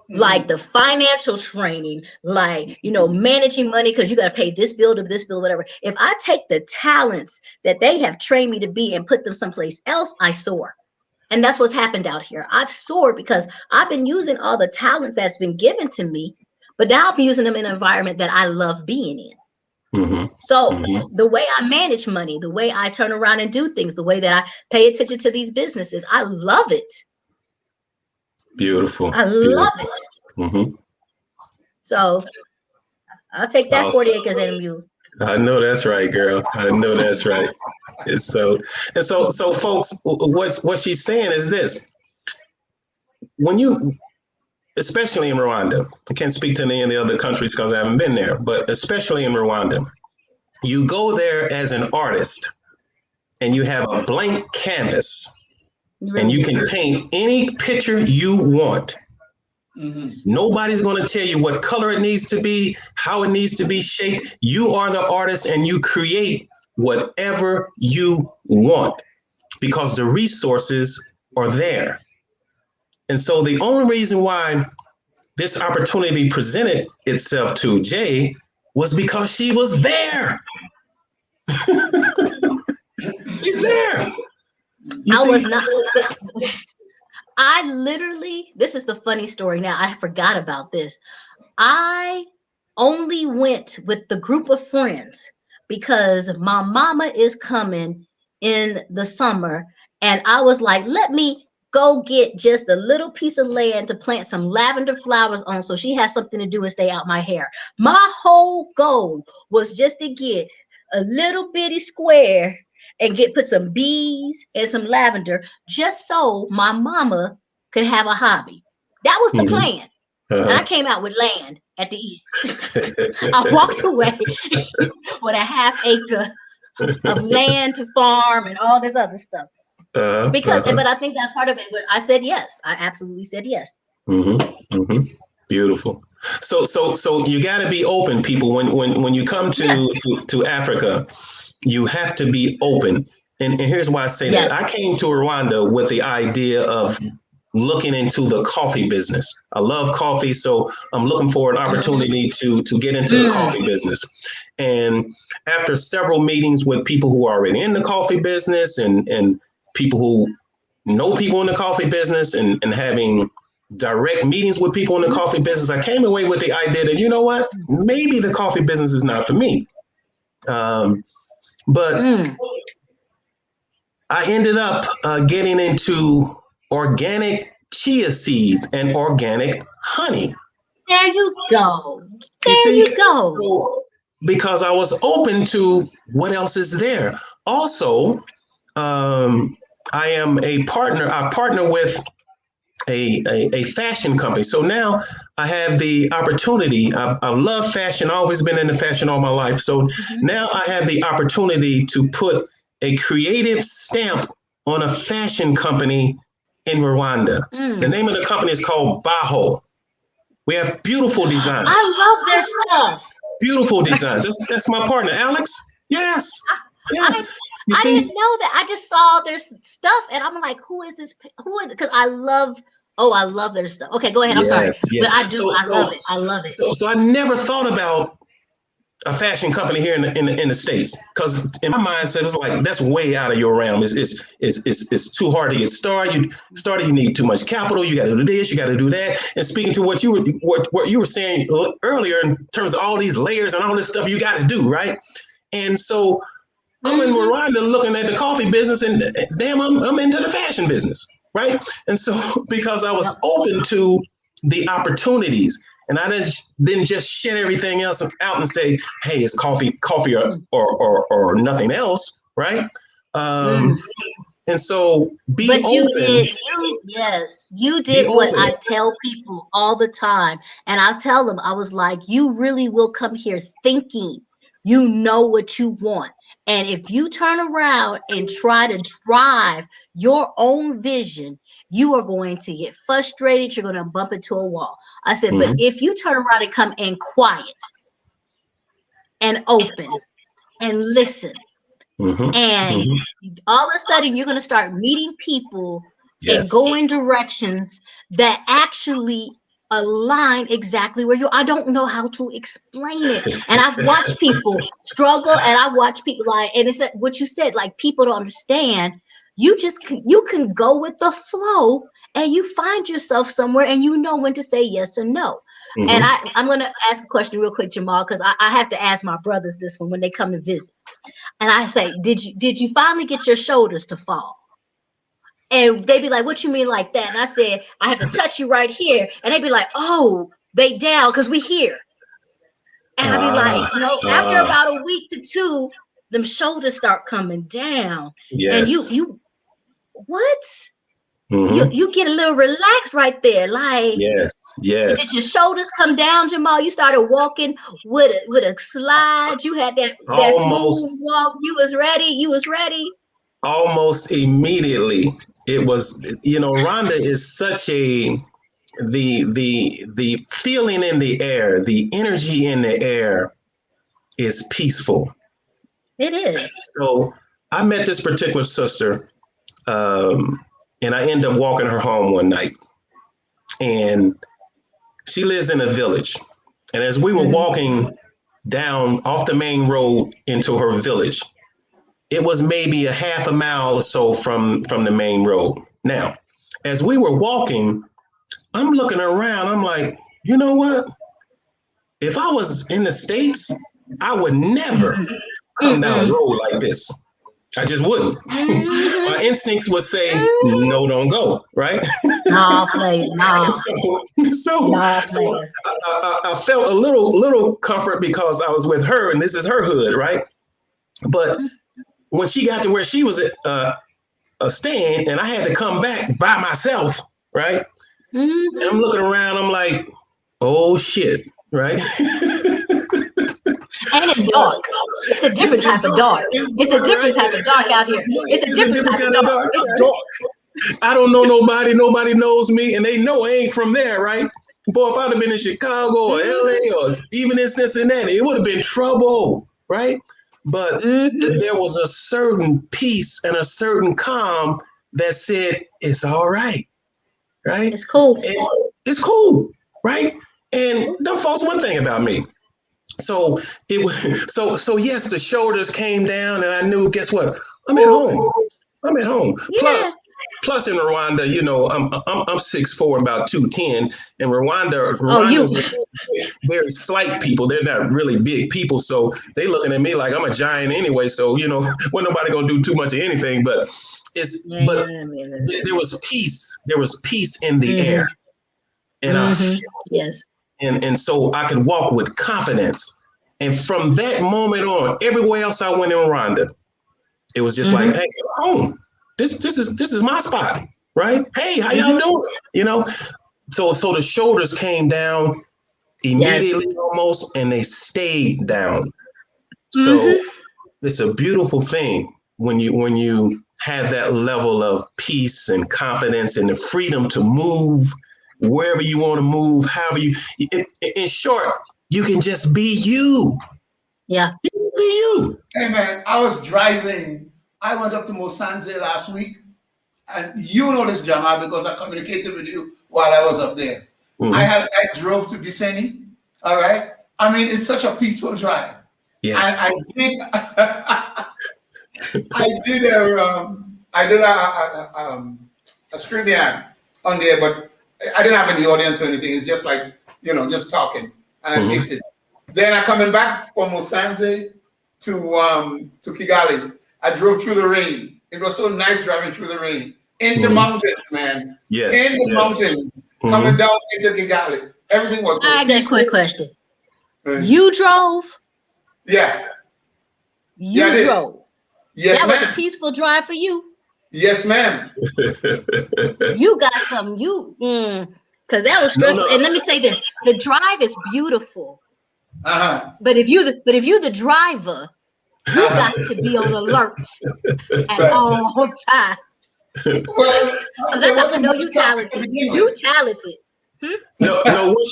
Like the financial training, like, managing money, because you got to pay this bill to this bill, whatever. If I take the talents that they have trained me to be and put them someplace else, I soar. And that's what's happened out here. I've soared because I've been using all the talents that's been given to me, but now I'm using them in an environment that I love being in. So the way I manage money, the way I turn around and do things, the way that I pay attention to these businesses, I love it. Beautiful. I love it. So I'll take that 40 acres and a mule. I know that's right, girl. I know that's right. So folks, what she's saying is this: when you, especially in Rwanda, I can't speak to any of the other countries because I haven't been there, but especially in Rwanda, you go there as an artist and you have a blank canvas and you can paint any picture you want. Nobody's going to tell you what color it needs to be, how it needs to be shaped. You are the artist and you create whatever you want because the resources are there. And so the only reason why this opportunity presented itself to Jay was because she was there. She's there. I was not. I literally, this is the funny story now. I forgot about this. I only went with the group of friends because my mama is coming in the summer. And I was like, let me go get just a little piece of land to plant some lavender flowers on so she has something to do and stay out my hair. My whole goal was just to get a little bitty square and put some bees and some lavender just so my mama could have a hobby. That was the plan. And I came out with land at the end. I walked away with a ½ acre of land to farm and all this other stuff. But I think that's part of it. But I said yes. I absolutely said yes. Beautiful. So you got to be open, people. When you come to Africa, you have to be open. And here's why I say that. I came to Rwanda with the idea of looking into the coffee business. I love coffee, so I'm looking for an opportunity to get into the coffee business. And after several meetings with people who are already in the coffee business and people who know people in the coffee business and having direct meetings with people in the coffee business, I came away with the idea that, you know what, maybe the coffee business is not for me. But I ended up getting into organic chia seeds and organic honey. There you go. You go. So, because I was open to what else is there. Also, I am a partner. I partner with a fashion company. So now I have the opportunity. I love fashion. I've always been into fashion all my life. So now I have the opportunity to put a creative stamp on a fashion company in Rwanda. The name of the company is called Baho. We have beautiful designs. I love their stuff. Beautiful designs. That's my partner, Alex. Yes. Yes. You I see? didn't know that. I just saw their stuff and I'm like, who is this? Who is it? Because I love their stuff. Okay, go ahead. I'm sorry. Yes. But I do. I love it. I love it. So I never thought about a fashion company here in the States, because in my mindset it's like that's way out of your realm. It's too hard to get started. You need too much capital. You got to do this. You got to do that. And speaking to what you were saying earlier in terms of all these layers and all this stuff you got to do, right? And so I'm in Rwanda looking at the coffee business, and damn, I'm into the fashion business, right? And so because I was open to the opportunities. And I didn't just shut everything else out and say, "Hey, it's coffee or nothing else," right? And so be open. You did what I tell people all the time, and I tell them, I was like, you really will come here thinking you know what you want, and if you turn around and try to drive your own vision, you are going to get frustrated. You're going to bump into a wall. I said, but if you turn around and come in quiet and open and listen, and all of a sudden you're going to start meeting people and go in directions that actually align exactly where you are. I don't know how to explain it. And I've watched people struggle, and I've watched people and it's what you said, like people don't understand. You can go with the flow, and you find yourself somewhere, and you know when to say yes or no. And I'm going to ask a question real quick, Jamal, because I have to ask my brothers this one when they come to visit. And I say, did you finally get your shoulders to fall? And they'd be like, what you mean like that? And I said, I have to touch you right here. And they'd be like, oh, they down because we here. And I'd be like, after about a week to two, them shoulders start coming down. And you what? You get a little relaxed right there. Like, yes. Did your shoulders come down, Jamal? You started walking with a slide. You had that smooth walk. You was ready. Almost immediately. It was, Rhonda is such the feeling in the air, the energy in the air is peaceful. It is. So I met this particular sister, and I ended up walking her home one night. And she lives in a village. And as we were walking down off the main road into her village, it was maybe a half a mile or so from the main road. Now, as we were walking, I'm looking around. I'm like, you know what? If I was in the States, I would never come down a road like this. I just wouldn't. My instincts would say, no, don't go, right? Nah, play. Nah. So I felt a little comfort because I was with her, and this is her hood, right? But when she got to where she was staying, and I had to come back by myself, right? And I'm looking around, I'm like, oh shit, right? And it's dark. It's a different type of dark. It's a different type of dark out here. It's a different type of dark. It's dark. I don't know nobody. Nobody knows me, and they know I ain't from there, right? Boy, if I'd have been in Chicago or LA or even in Cincinnati, it would have been trouble, right? But there was a certain peace and a certain calm that said, it's all right, right? It's cool. It's cool, right? And now, folks, one thing about me. So it was yes, the shoulders came down, and I knew, guess what? I'm at home. Yeah. Plus in Rwanda, I'm 6'4", about 210. In Rwanda very slight people. They're not really big people, so they looking at me like I'm a giant anyway. So wasn't nobody gonna do too much of anything. But there was peace. There was peace in the air, and and so I could walk with confidence. And from that moment on, everywhere else I went in Rwanda, it was just like, hey, home. This is my spot, right? Hey, how y'all doing? So the shoulders came down immediately almost, and they stayed down. So it's a beautiful thing when you have that level of peace and confidence and the freedom to move wherever you want to move, however you, in short, you can just be you. Yeah. You can be you. Hey man, I was driving. I went up to Mosanze last week, and you know this, Jamal, because I communicated with you while I was up there. Mhm. I drove to Gisenyi. All right. I mean, it's such a peaceful drive. Yes. I did. I did a screen ad on there, but I didn't have any audience or anything. It's just like, just talking, and I taped it. Then I coming back from Mosanze to Kigali. I drove through the rain. It was so nice driving through the rain in the mountains, man. Yes. In the mountains, coming down into Kigali. Everything was. I got a quick question. Right. You drove? Yeah. You drove. Yes, that ma'am. was a peaceful drive for you. Yes, ma'am. You got some because that was stressful. No. And let me say this: the drive is beautiful. But if you the driver, you got to be on alert at all times. Well, so that's how I know you talented. You talented. No.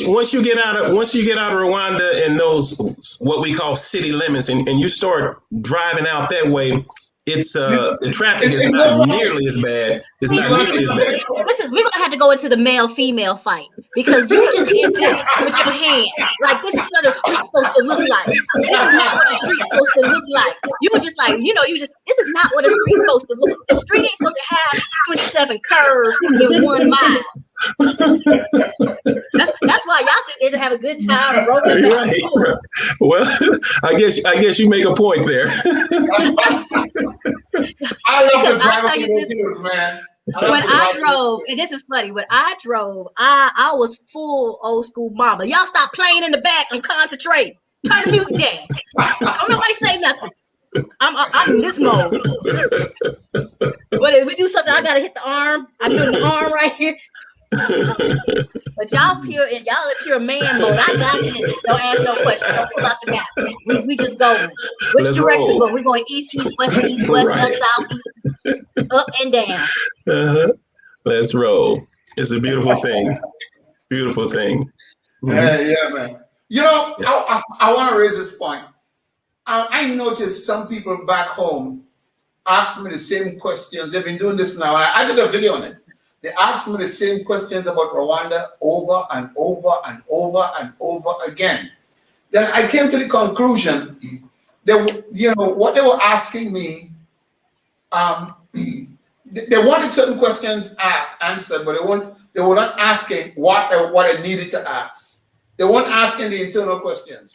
Once you get out of Rwanda and those what we call city limits, and you start driving out that way, it's the traffic is not nearly as bad. It's not nearly as bad. Listen, we're gonna have to go into the male-female fight because you just entered with your hand like this is what a street's supposed to look like. This is not what a street's supposed to look like. You were just like, this is not what a street's supposed to look like. The street ain't supposed to have 27 curves in 1 mile. That's why y'all sit there to have a good time rolling back and forth. Right. Well, I guess you make a point there. I love the driver, man. When I drove, and this is funny, when I drove, I was full old school mama. Y'all stop playing in the back and concentrate. Turn the music down. Don't nobody say nothing. I'm in this mode. But if we do something, I gotta hit the arm. I'm doing the arm right here. But y'all pure man mode. I got this. Don't ask no questions. Don't pull out the map. We just go. Which direction we go? We're going east, west, right. up, south, up and down. Let's roll. It's a beautiful thing. Beautiful thing. Yeah, man. I want to raise this point. I noticed some people back home ask me the same questions. They've been doing this now. I did a video on it. They asked me the same questions about Rwanda over and over and over and over again. Then I came to the conclusion that, what they were asking me, they wanted certain questions answered, but they were not asking what I needed to ask. They weren't asking the internal questions.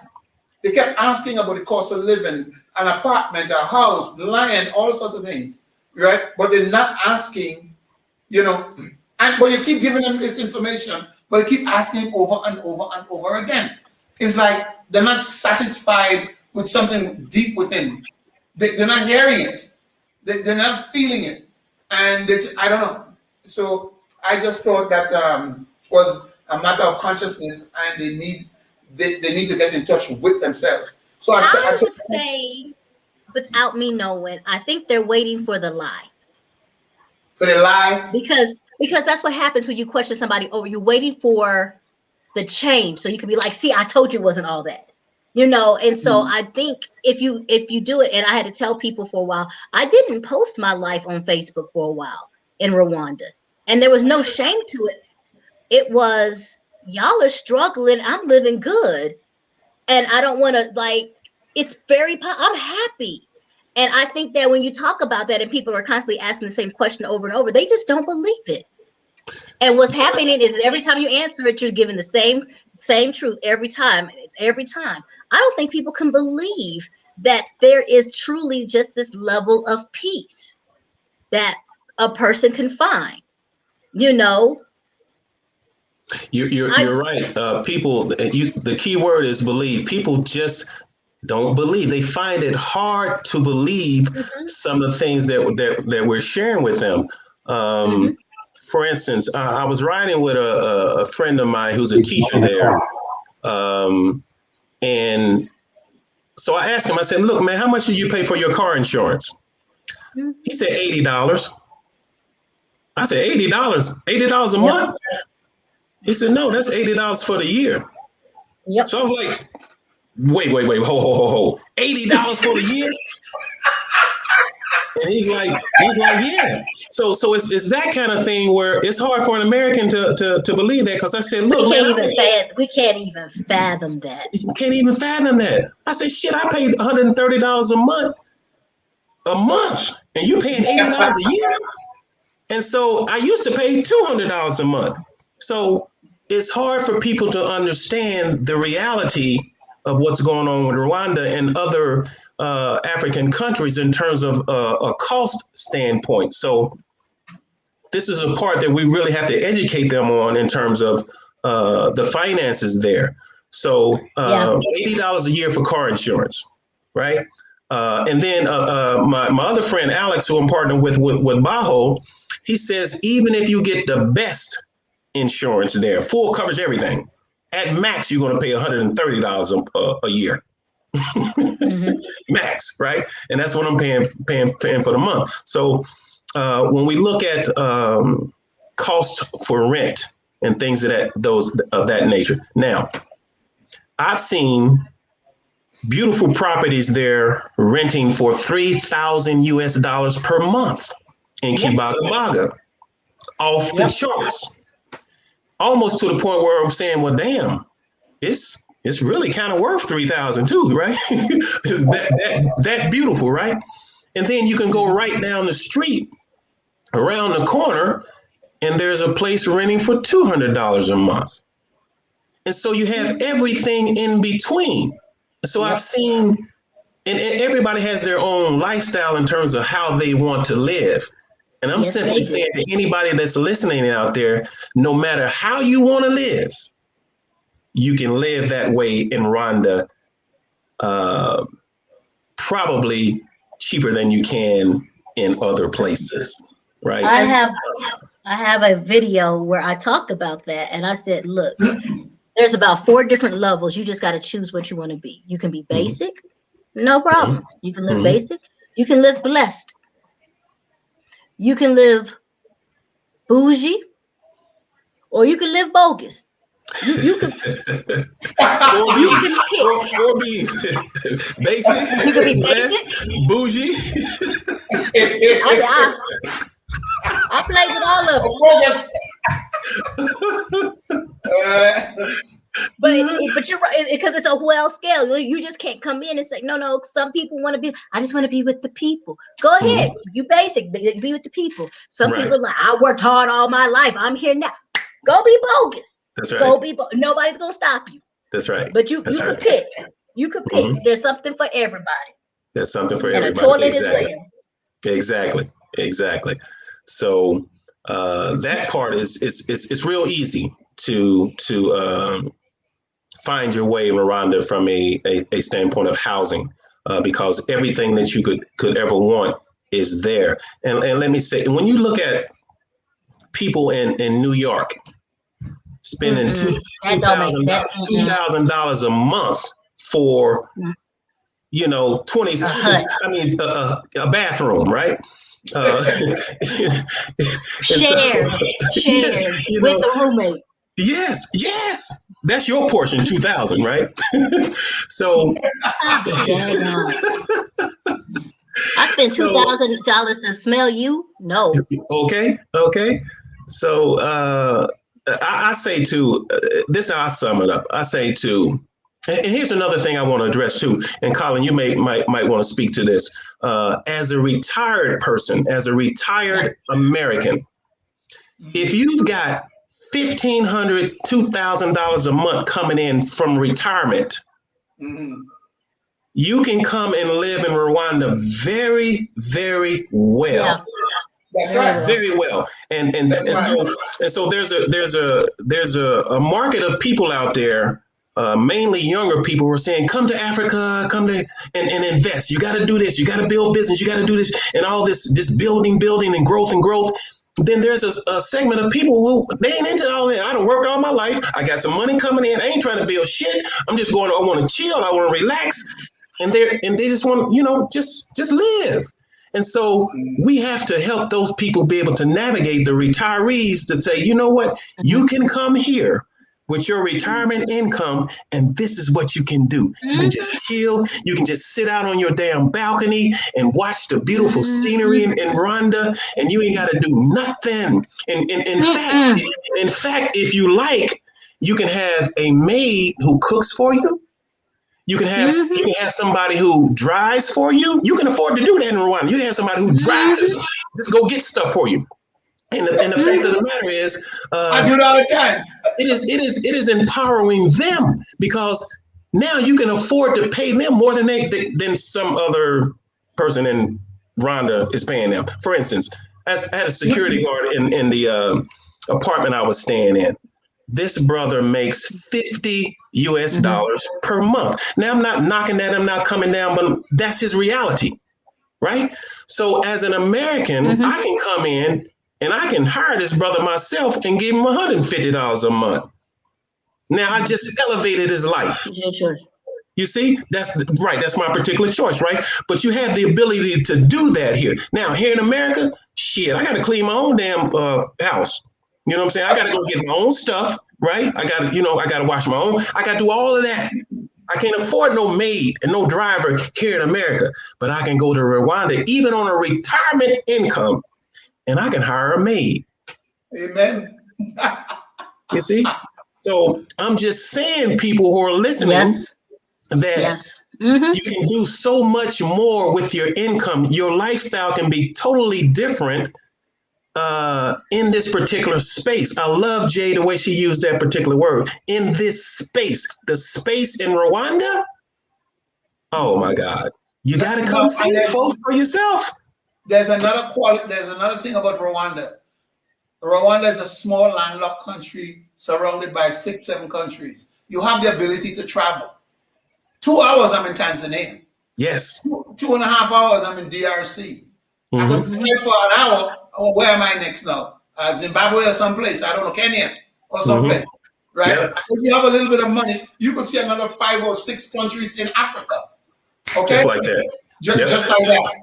They kept asking about the cost of living, an apartment, a house, land, all sorts of things, right? But they're not asking, but you keep giving them this information, but you keep asking over and over and over again. It's like they're not satisfied with something deep within. They're not hearing it. They're not feeling it. And I don't know. So I just thought that was a matter of consciousness, and they need to get in touch with themselves. So I would say, without me knowing, I think they're waiting for the lie. For the lie? Because that's what happens when you question somebody. Oh, you're waiting for the change, so you can be like, "See, I told you it wasn't all that," And so I think if you do it, and I had to tell people for a while, I didn't post my life on Facebook for a while in Rwanda, and there was no shame to it. It was, y'all are struggling. I'm living good, and I don't want to It's I'm happy. And I think that when you talk about that and people are constantly asking the same question over and over, they just don't believe it. And what's happening is that every time you answer it, you're giving the same truth every time. I don't think people can believe that there is truly just this level of peace that a person can find. You're right. People, the key word is believe. People just don't believe. They find it hard to believe some of the things that we're sharing with them. For instance, I was riding with a friend of mine who's a teacher there. And so I asked him, I said, "Look, man, how much do you pay for your car insurance?" He said $80. I said $80 a month. He said, no, that's $80 for the year. Yep. So I was like, wait, ho. $80 for the year? And he's like, yeah. So it's that kind of thing where it's hard for an American to believe that, because I said, look, we can't even fathom that. You can't even fathom that. I said, shit, I paid $130 a month, and you paying $80 a year? And so I used to pay $200 a month. So it's hard for people to understand the reality of what's going on with Rwanda and other African countries in terms of a cost standpoint. So this is a part that we really have to educate them on in terms of the finances there. So $80 a year for car insurance, right? And then my other friend, Alex, who I'm partnered with Bajo, he says, even if you get the best insurance there, full coverage, everything, at max, you're going to pay $130 a year. Max, right? And that's what I'm paying for the month. So when we look at costs for rent and things of that nature, now I've seen beautiful properties there renting for $3,000 per month in Kibagabaga, off the charts, almost to the point where I'm saying, well, damn, it's really kind of worth $3,000 too, right? It's that beautiful, right? And then you can go right down the street, around the corner, and there's a place renting for $200 a month. And so you have everything in between. So I've seen, and everybody has their own lifestyle in terms of how they want to live. And I'm simply saying to anybody that's listening out there, no matter how you want to live, you can live that way in Rwanda, probably cheaper than you can in other places, right? I have a video where I talk about that, and I said, look, there's about 4 different levels. You just got to choose what you want to be. You can be basic, no problem. You can live basic. You can live blessed. You can live bougie, or you can live bogus. You can pick. Four B's. Basic, You can be blessed, bougie. I played with all of them. But you're right, because it's a well scale. You just can't come in and say, no, some people want to be, I just want to be with the people. Go ahead. You basic, be with the people. Some people are like, I worked hard all my life. I'm here now. Go be bogus. That's right. Go be nobody's gonna stop you. That's right. But you can pick. You can pick. There's something for everybody. There's something for everybody. And a toilet is there. Exactly. So that part is real easy to find your way in Rwanda from a standpoint of housing, because everything that you could ever want is there. And let me say, when you look at people in New York spending $2,000 a month for 20, a bathroom, right? Share with the roommate. Yes, that's your portion, 2,000, right? So I spent $2,000 to smell you. No. Okay. So I say too, this is how I sum it up. I say too, and here's another thing I want to address too. And Colin, you might want to speak to this. As a retired person, as a retired American, if you've got $1,500, $2,000 a month coming in from retirement, you can come and live in Rwanda very, very well. Yeah. That's right. Very well. And so there's a market of people out there, mainly younger people, who are saying, come to Africa, come to and invest. You got to do this. You got to build business. You got to do this, and all this building and growth. Then there's a segment of people who they ain't into all that. I done worked all my life. I got some money coming in. I ain't trying to build shit. I'm just I want to chill. I want to relax. And they just want, just live. And so we have to help those people be able to navigate, the retirees, to say, you know what, you can come here with your retirement income, and this is what you can do. You can just chill. You can just sit out on your damn balcony and watch the beautiful scenery in Rwanda, and you ain't got to do nothing. And in fact, if you like, you can have a maid who cooks for you. You can have somebody who drives for you. You can afford to do that in Rwanda. You can have somebody who drives to just go get stuff for you. And the fact of the matter is, I do that all the time. It is empowering them, because now you can afford to pay them more than some other person in Rwanda is paying them. For instance, I had a security guard in the apartment I was staying in. This brother makes $50 US per month. Now, I'm not knocking that, I'm not coming down, but that's his reality, right? So as an American, I can come in and I can hire this brother myself and give him $150 a month. Now I just elevated his life. It's your choice. You see, that's right. That's my particular choice, right? But you have the ability to do that here. Now, here in America, shit, I got to clean my own damn house. You know what I'm saying? I got to go get my own stuff, right? I got to wash my own. I got to do all of that. I can't afford no maid and no driver here in America, but I can go to Rwanda, even on a retirement income, and I can hire a maid. Amen. You see? So I'm just saying, people who are listening, that you can do so much more with your income. Your lifestyle can be totally different in this particular space. I love Jay, the way she used that particular word, in this space. The space in Rwanda. Oh my God. You got to come see it, folks, for yourself. There's another thing about Rwanda. Rwanda is a small landlocked country surrounded by 6-7 countries. You have the ability to travel. 2 hours, I'm in Tanzania. Yes. 2.5 hours, I'm in DRC. I could fly for an hour. Oh, where am I next now? Zimbabwe or someplace. I don't know, Kenya or someplace. Right? Yep. So if you have a little bit of money, you could see another 5 or 6 countries in Africa. Okay? Just like that. Just like that.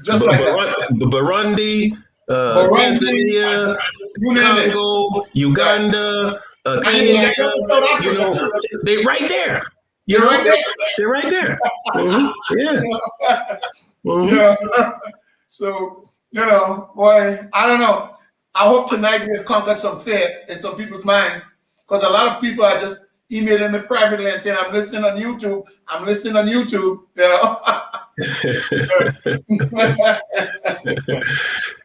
Just like that. Burundi, Tanzania, Congo, Uganda, Kenya, you know, they're right there. You're right there. They're right there. Yeah. Yeah. So, you know, boy, I don't know. I hope tonight we've conquered some fear in some people's minds, because a lot of people are just emailing me privately and saying, I'm listening on YouTube. I'm listening on YouTube.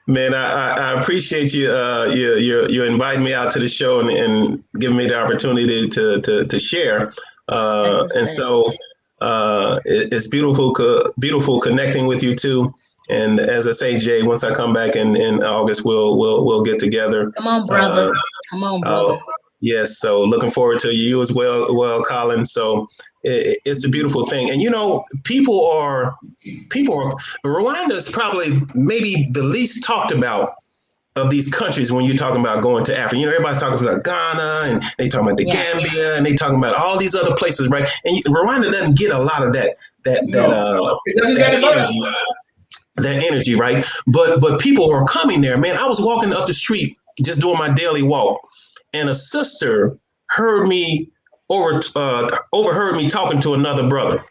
Man, I appreciate you. You inviting me out to the show and giving me the opportunity to share. And so it's beautiful connecting with you too. And as I say, Jay, once I come back in August, we'll get together. Come on, brother. Come on, brother. Yes. So looking forward to you as well, Colin. So it's a beautiful thing. And, you know, people are Rwanda is probably maybe the least talked about of these countries when you're talking about going to Africa. You know, everybody's talking about Ghana, and they talking about the Gambia, and they talking about all these other places, right? And Rwanda doesn't get a lot of that energy, right? But people are coming there, man. I was walking up the street, just doing my daily walk, and a sister overheard me talking to another brother.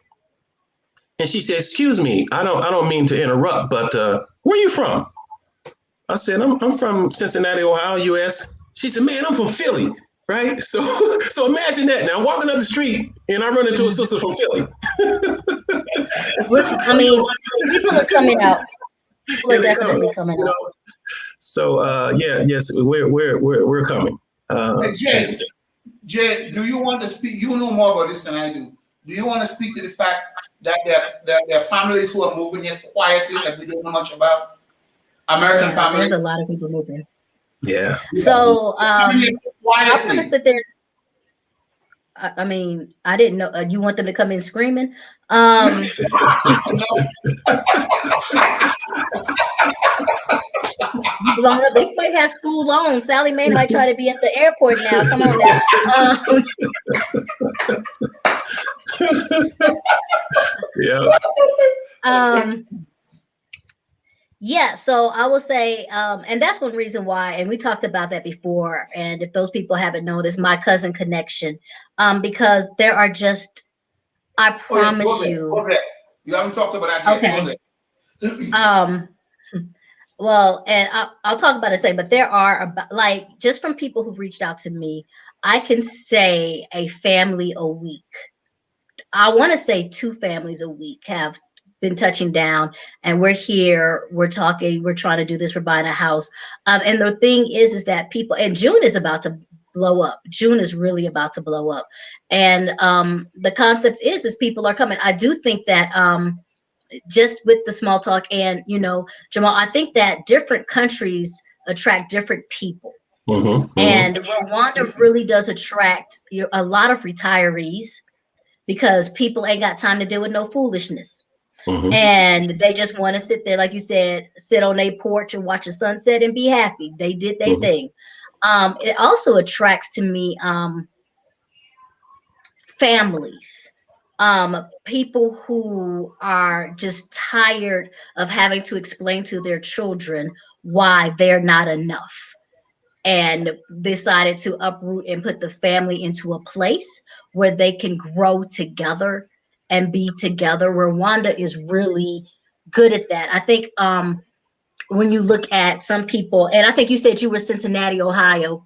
And she said, "Excuse me, I don't mean to interrupt, but where are you from?" I said, I'm from Cincinnati, Ohio, U.S. She said, "Man, I'm from Philly," right? So imagine that. Now I'm walking up the street and I run into a sister from Philly. I mean, people are coming out. People are definitely coming out. So yes, we're coming. Hey, Jay, do you want to speak? You know more about this than I do. Do you want to speak to the fact that there are families who are moving here quietly that we don't know much about? American families. There's a lot of people moving. Yeah. So I'm gonna sit there. I mean, I didn't know. You want them to come in screaming? This might have school loans. Sally Mae might try to be at the airport now. Come on now. Yeah. Yeah, so I will say, and that's one reason why, and we talked about that before. And if those people haven't noticed, my cousin connection, because there are just, I Oh yes, go promise there, you, go there. You haven't talked about that yet. Go okay. there. Um, well, and I'll talk about it say, but there are about, like, just from people who've reached out to me, I can say a family a week. I want to say two families a week have been touching down, and we're here, we're talking, we're trying to do this, we're buying a house. And the thing is that people, and June is about to blow up. June is really about to blow up. And the concept is people are coming. I do think that just with the small talk and, Jamal, I think that different countries attract different people. And Rwanda really does attract a lot of retirees because people ain't got time to deal with no foolishness. And they just want to sit there, like you said, sit on their porch and watch the sunset and be happy. They did their thing. It also attracts to me families, people who are just tired of having to explain to their children why they're not enough, and decided to uproot and put the family into a place where they can grow together and be together. Rwanda is really good at that. I think when you look at some people, and I think you said you were Cincinnati, Ohio,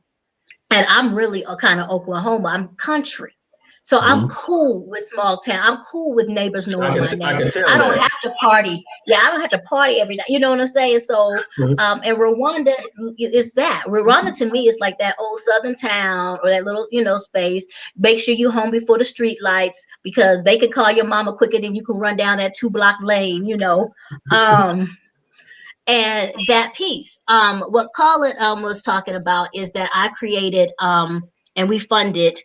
and I'm really a kind of Oklahoma. I'm country. So I'm cool with small town. I'm cool with neighbors knowing my I name. can tell I don't that. have to party. Yeah, I don't have to party every night. You know what I'm saying? So, and Rwanda is that. Rwanda to me is like that old southern town or that little, space. Make sure you home before the street lights because they can call your mama quicker than you can run down that 2-block lane. Um, and that piece, what Colin was talking about is that I created and we funded,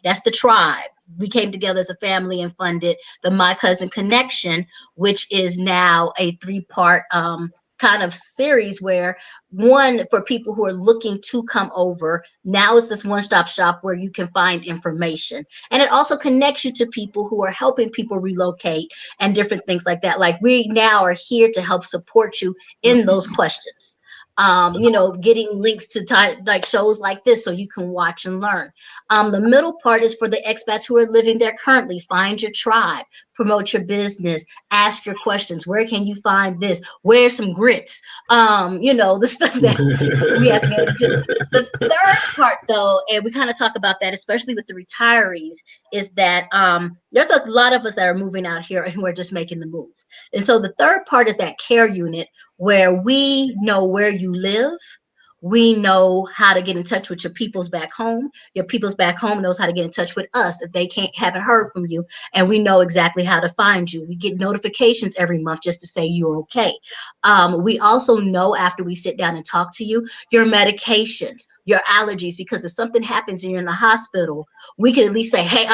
that's the tribe, we came together as a family and funded the My Cousin Connection, which is now a 3-part kind of series where one for people who are looking to come over. Now is this one-stop shop where you can find information, and it also connects you to people who are helping people relocate and different things like that. Like, we now are here to help support you in those questions. Getting links to like shows like this so you can watch and learn. The middle part is for the expats who are living there currently. Find your tribe, promote your business, ask your questions. Where can you find this? Where's some grits? The stuff that we have to be able to do. The third part, though, and we kind of talk about that, especially with the retirees, is that there's a lot of us that are moving out here and we're just making the move. And so the third part is that care unit where we know where you live. We know how to get in touch with your peoples back home. Your peoples back home knows how to get in touch with us if they haven't heard from you. And we know exactly how to find you. We get notifications every month just to say you're okay. We also know after we sit down and talk to you, your medications, your allergies, because if something happens and you're in the hospital, we can at least say, hey,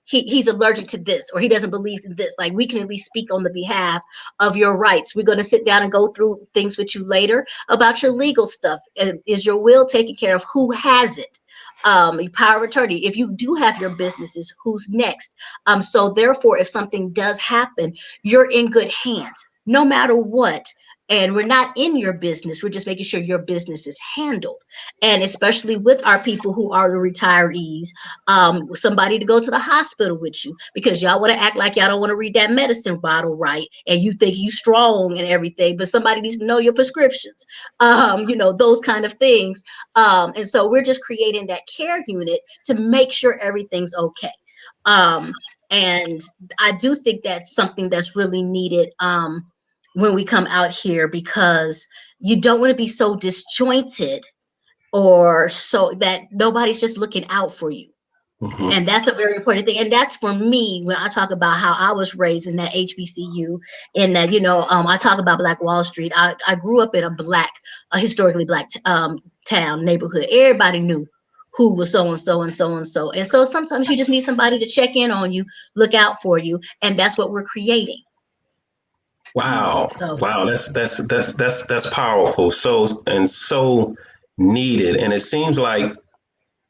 he's allergic to this, or he doesn't believe in this. Like, we can at least speak on the behalf of your rights. We're going to sit down and go through things with you later about your legal stuff. Is your will taken care of? Who has it? Your power of attorney. If you do have your businesses, who's next? So therefore, if something does happen, you're in good hands, no matter what. And we're not in your business. We're just making sure your business is handled. And especially with our people who are the retirees, somebody to go to the hospital with you, because y'all want to act like y'all don't want to read that medicine bottle right, and you think you strong and everything, but somebody needs to know your prescriptions, those kind of things. And so we're just creating that care unit to make sure everything's okay. And I do think that's something that's really needed when we come out here, because you don't want to be so disjointed or so that nobody's just looking out for you. And that's a very important thing. And that's for me when I talk about how I was raised in that HBCU, and that, I talk about Black Wall Street. I grew up in a historically black town neighborhood. Everybody knew who was so and so and so and so. And so sometimes you just need somebody to check in on you, look out for you. And that's what we're creating. Wow. So Wow. That's powerful. So needed. And it seems like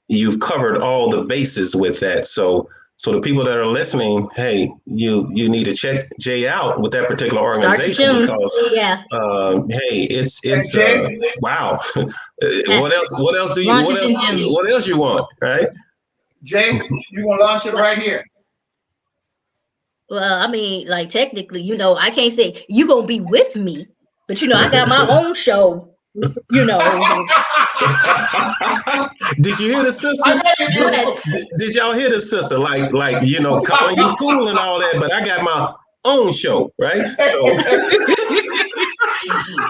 you've covered all the bases with that. So So the people that are listening, hey, you need to check Jay out with that particular Starts organization June. because Yeah. hey, it's Jay? wow. What else do you Launches in June. what else you want, right? Jay, you gonna launch it right here. Well, I mean, like technically, I can't say you gonna be with me, but I got my own show. Did you hear the sister? Did y'all hear the sister? Like calling you cool and all that, but I got my own show, right? So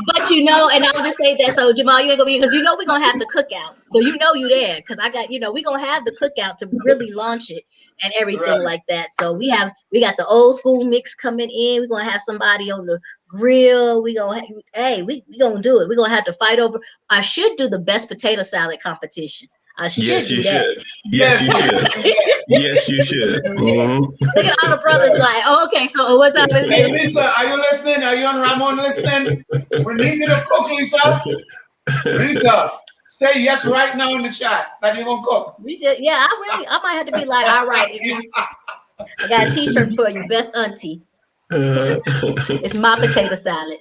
But and I would just say that. So Jamal, you ain't gonna be, because we're gonna have the cookout. So you there, because I got we're gonna have the cookout to really launch it and everything like that. So we got the old school mix coming in. We're gonna have somebody on the grill. We gonna do it. We're gonna have to fight over. I should do the best potato salad competition. I should do that. Yes, you should. Yes, you should. Mm-hmm. Look at all the brothers like, oh, okay, so what time is it? Hey, Lisa, are you listening? Are you on Ramon listening? We need you to cook, Lisa. Lisa, say yes right now in the chat that you're gonna cook. We should, yeah. I might have to be like, all right, I got a T-shirt for you, best auntie. It's my potato salad.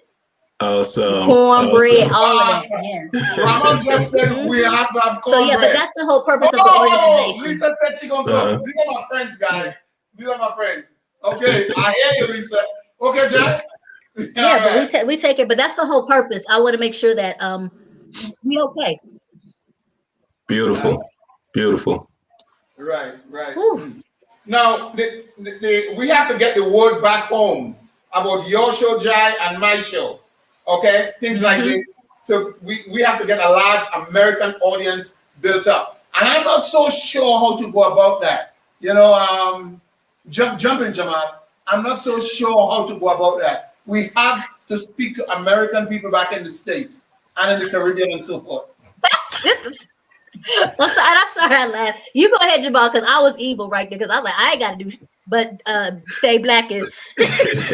Awesome. Cornbread, all of that. Yeah. Ramon just said we have to have cornbread. So yeah, but that's the whole purpose of the organization. Lisa said she's gonna cook. These are my friends, guys. These are my friends. Okay, I hear you, Lisa. Okay, Jack. Yeah, but we take it. But that's the whole purpose. I want to make sure that we okay. Beautiful. Right. Whew. Now, we have to get the word back home about your show, Jai, and my show. Okay, things like this. So we have to get a large American audience built up, and I'm not so sure how to go about that. Jump in, Jamal. I'm not so sure how to go about that. We have to speak to American people back in the States and in the Caribbean and so forth. I'm sorry I laughed. You go ahead, Jamal, because I was evil right there, because I was like, I ain't got to do but stay black is. If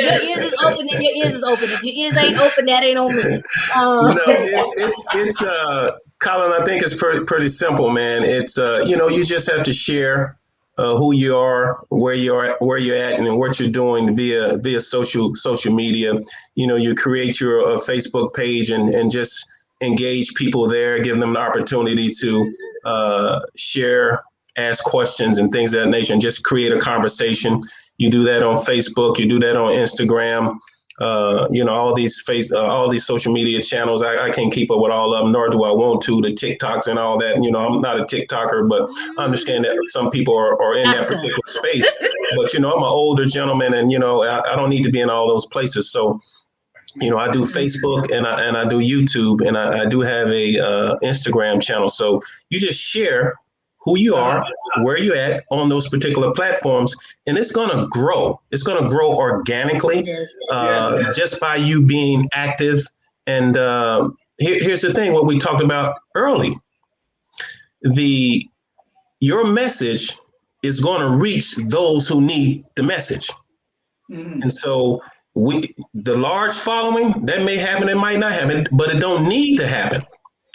your ears is open, then your ears is open. If your ears ain't open, that ain't on me. It's Colin, I think it's pretty simple, man. It's you just have to share who you are, where you're at, and what you're doing via social media. You create your Facebook page and just engage people there, give them the opportunity to share, ask questions and things of that nature, and just create a conversation. You do that on Facebook, you do that on Instagram, all these social media channels. I can't keep up with all of them, nor do I want to, the TikToks and all that. I'm not a TikToker, but I understand that some people are in that particular space. But, I'm an older gentleman, and, I don't need to be in all those places. So, I do Facebook and I do YouTube, and I do have a Instagram channel. So you just share who you are, where you're at on those particular platforms, and it's going to grow. It's going to grow organically just by you being active. And here's the thing, what we talked about early. Your message is going to reach those who need the message. Mm-hmm. And so the large following, that may happen, it might not happen, but it don't need to happen,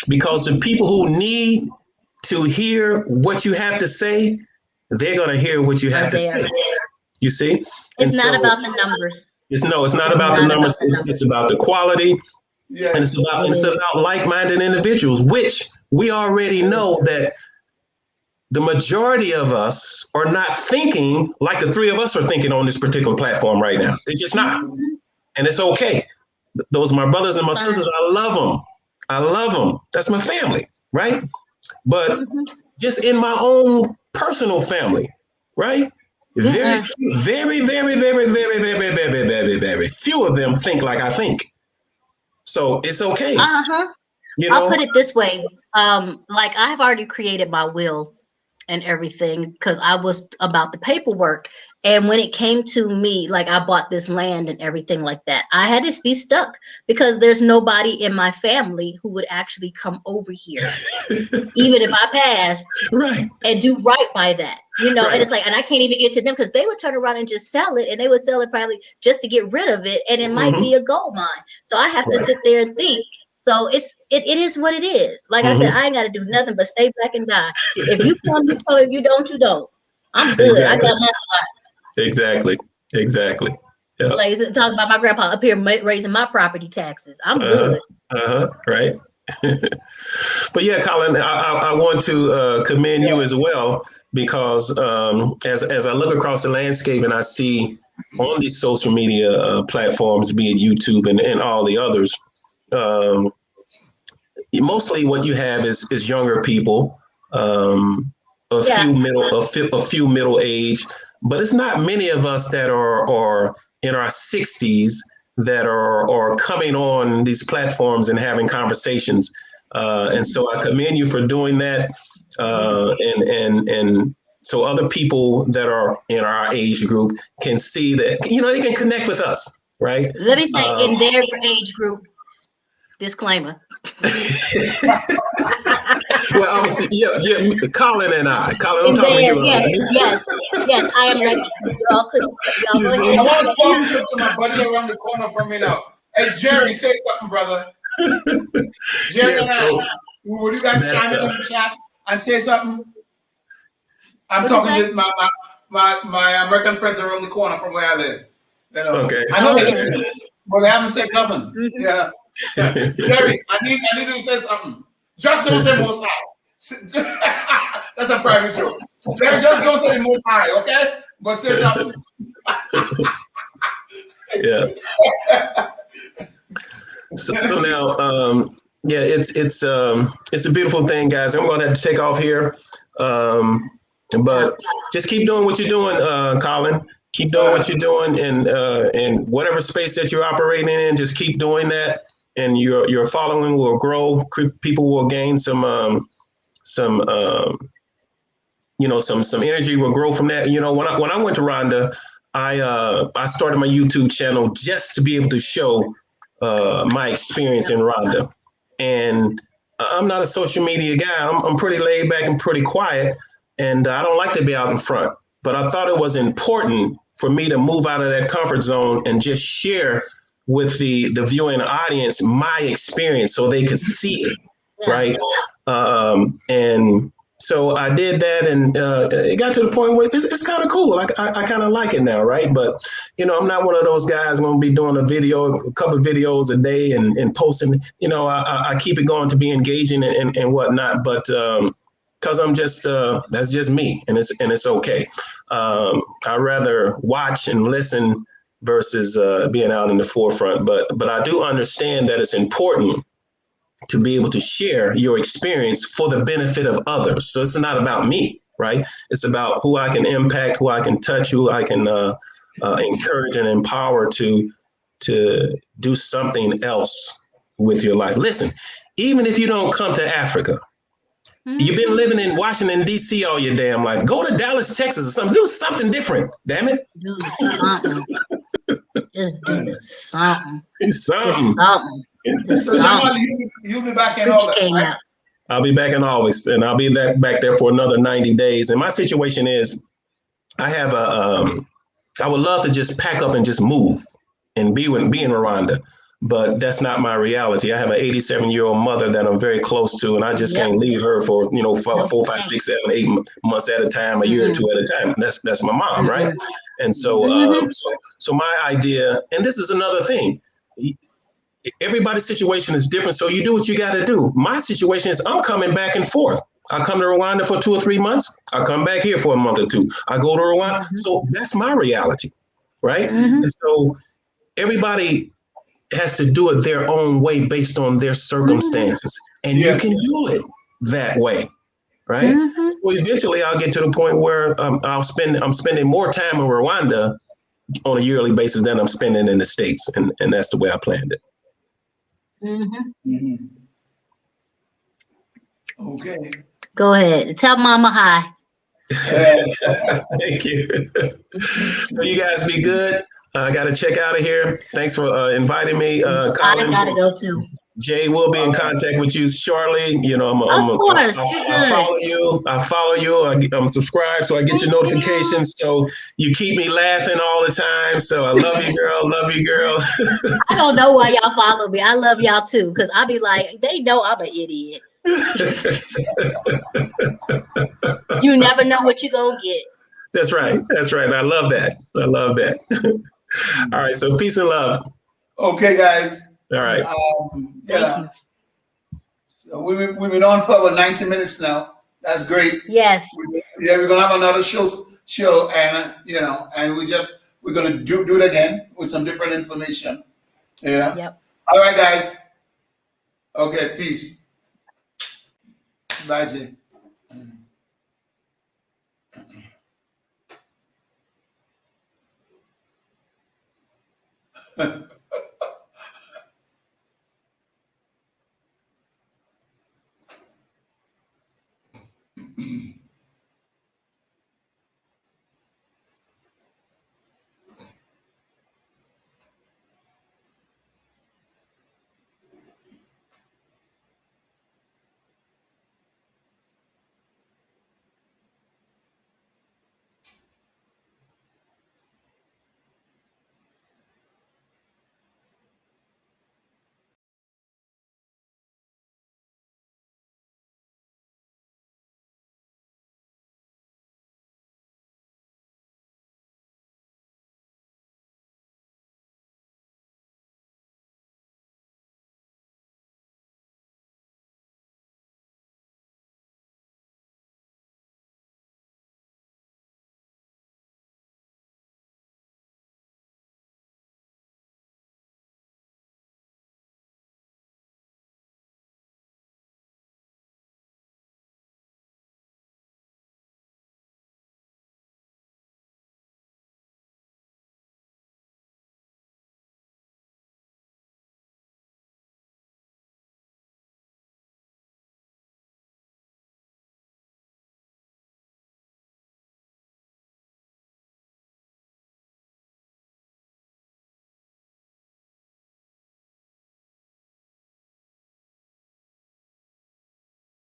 because the people who need to hear what you have to say, they're going to hear what you have to say. You see? It's not about the numbers. It's not about the numbers. It's about the quality. Yes. And it's about like-minded individuals, which we already know that the majority of us are not thinking like the three of us are thinking on this particular platform right now. They're just not. And it's okay. Those are my brothers and my sisters. I love them. That's my family, right? But just in my own personal family, right? Very, very, very, very, very, very, very, very, very, very few of them think like I think. So it's okay. I'll put it this way. Like, I have already created my will and everything, because I was about the paperwork. And when it came to me, like, I bought this land and everything like that, I had to be stuck, because there's nobody in my family who would actually come over here, even if I passed, and do right by that, And it's like, and I can't even get to them, because they would turn around and just sell it, and they would sell it probably just to get rid of it, and it might be a gold mine. So I have to sit there and think. So it is what it is. Like I said, I ain't got to do nothing but stay black and die. If you come, you come. If you don't, you don't. I'm good. Exactly. I got my spot. Exactly. Yeah. Like talk about my grandpa up here raising my property taxes. I'm good. Right. But yeah, Colin, I want to commend you as well, because as I look across the landscape and I see on these social media platforms, be it YouTube and all the others, mostly what you have is younger people, a few middle age, but it's not many of us that are in our 60s that are coming on these platforms and having conversations. And so I commend you for doing that. And so other people that are in our age group can see that, they can connect with us, right? Let me say, in their age group, disclaimer. Well, obviously, yeah, Colin and I. Colin, I'm talking to you. Yes, I am like, y'all go ahead. I want to talk to my buddy around the corner from me now. Hey, Jerry, say something, brother. Jerry and I, will you guys chime in the chat and say something? I'm talking to my American friends around the corner from where I live. Okay. I know they listen, but they haven't said nothing. Yeah. Jerry, I need you to say something. Just don't say Most High. That's a private joke. Jerry, just don't say Most High, okay? But say something. Yeah. So now, it's a beautiful thing, guys. I'm going to have to take off here, but just keep doing what you're doing, Colin. Keep doing what you're doing, and whatever space that you're operating in, just keep doing that, and your following will grow. People will gain some energy will grow from that. When I went to Rwanda, I started my YouTube channel just to be able to show my experience in Rwanda. And I'm not a social media guy. I'm pretty laid back and pretty quiet, and I don't like to be out in front. But I thought it was important for me to move out of that comfort zone and just share with the viewing audience my experience so they could see it, right? And so I did that, and it got to the point where it's kind of cool. I kind of like it now, right? But, I'm not one of those guys going to be doing a couple of videos a day and posting. I keep it going to be engaging and whatnot, but because I'm just, that's just me, and it's okay. I'd rather watch and listen versus being out in the forefront. But I do understand that it's important to be able to share your experience for the benefit of others. So it's not about me, right? It's about who I can impact, who I can touch, who I can encourage and empower to do something else with your life. Listen, even if you don't come to Africa, you've been living in Washington, D.C. all your damn life. Go to Dallas, Texas or something. Do something different, damn it. Do something. Just do something. Do something. You'll be back in August, right? I'll be back in August, and I'll be back there for another 90 days. And my situation is, I would love to just pack up and just move and be in Rwanda. But that's not my reality. I have an 87-year-old mother that I'm very close to, and I just can't leave her for 4, 5, 6, 7, 8 months at a time, a year or two at a time. That's my mom, right? And so, so my idea, and this is another thing. Everybody's situation is different, so you do what you got to do. My situation is I'm coming back and forth. I come to Rwanda for 2 or 3 months. I come back here for a month or two. I go to Rwanda. So that's my reality, right? And so everybody has to do it their own way based on their circumstances. And you can do it that way, right? So eventually I'll get to the point where I'm spending more time in Rwanda on a yearly basis than I'm spending in the States. And that's the way I planned it. Okay. Go ahead. Tell Mama hi. Thank you. So you guys be good. I got to check out of here. Thanks for inviting me. I Colin. gotta go too. Jay will be in contact with you shortly. You know, Of course, I'll you're good. follow you. I follow you. I'm subscribed, so I get your Thank you. notifications. So you keep me laughing all the time. So I love you, girl. Love you, girl. I don't know why y'all follow me. I love y'all too, because I be like, they know I'm an idiot. You never know what you're gonna get. That's right. That's right. I love that. I love that. All right. So peace and love. Okay, guys. All right. Thank you. So we've been on for about 90 minutes now. That's great. Yes. Yeah, we're gonna have another show, and and we're gonna do it again with some different information. Yeah. Yep. All right, guys. Okay, peace. Bye, Jay.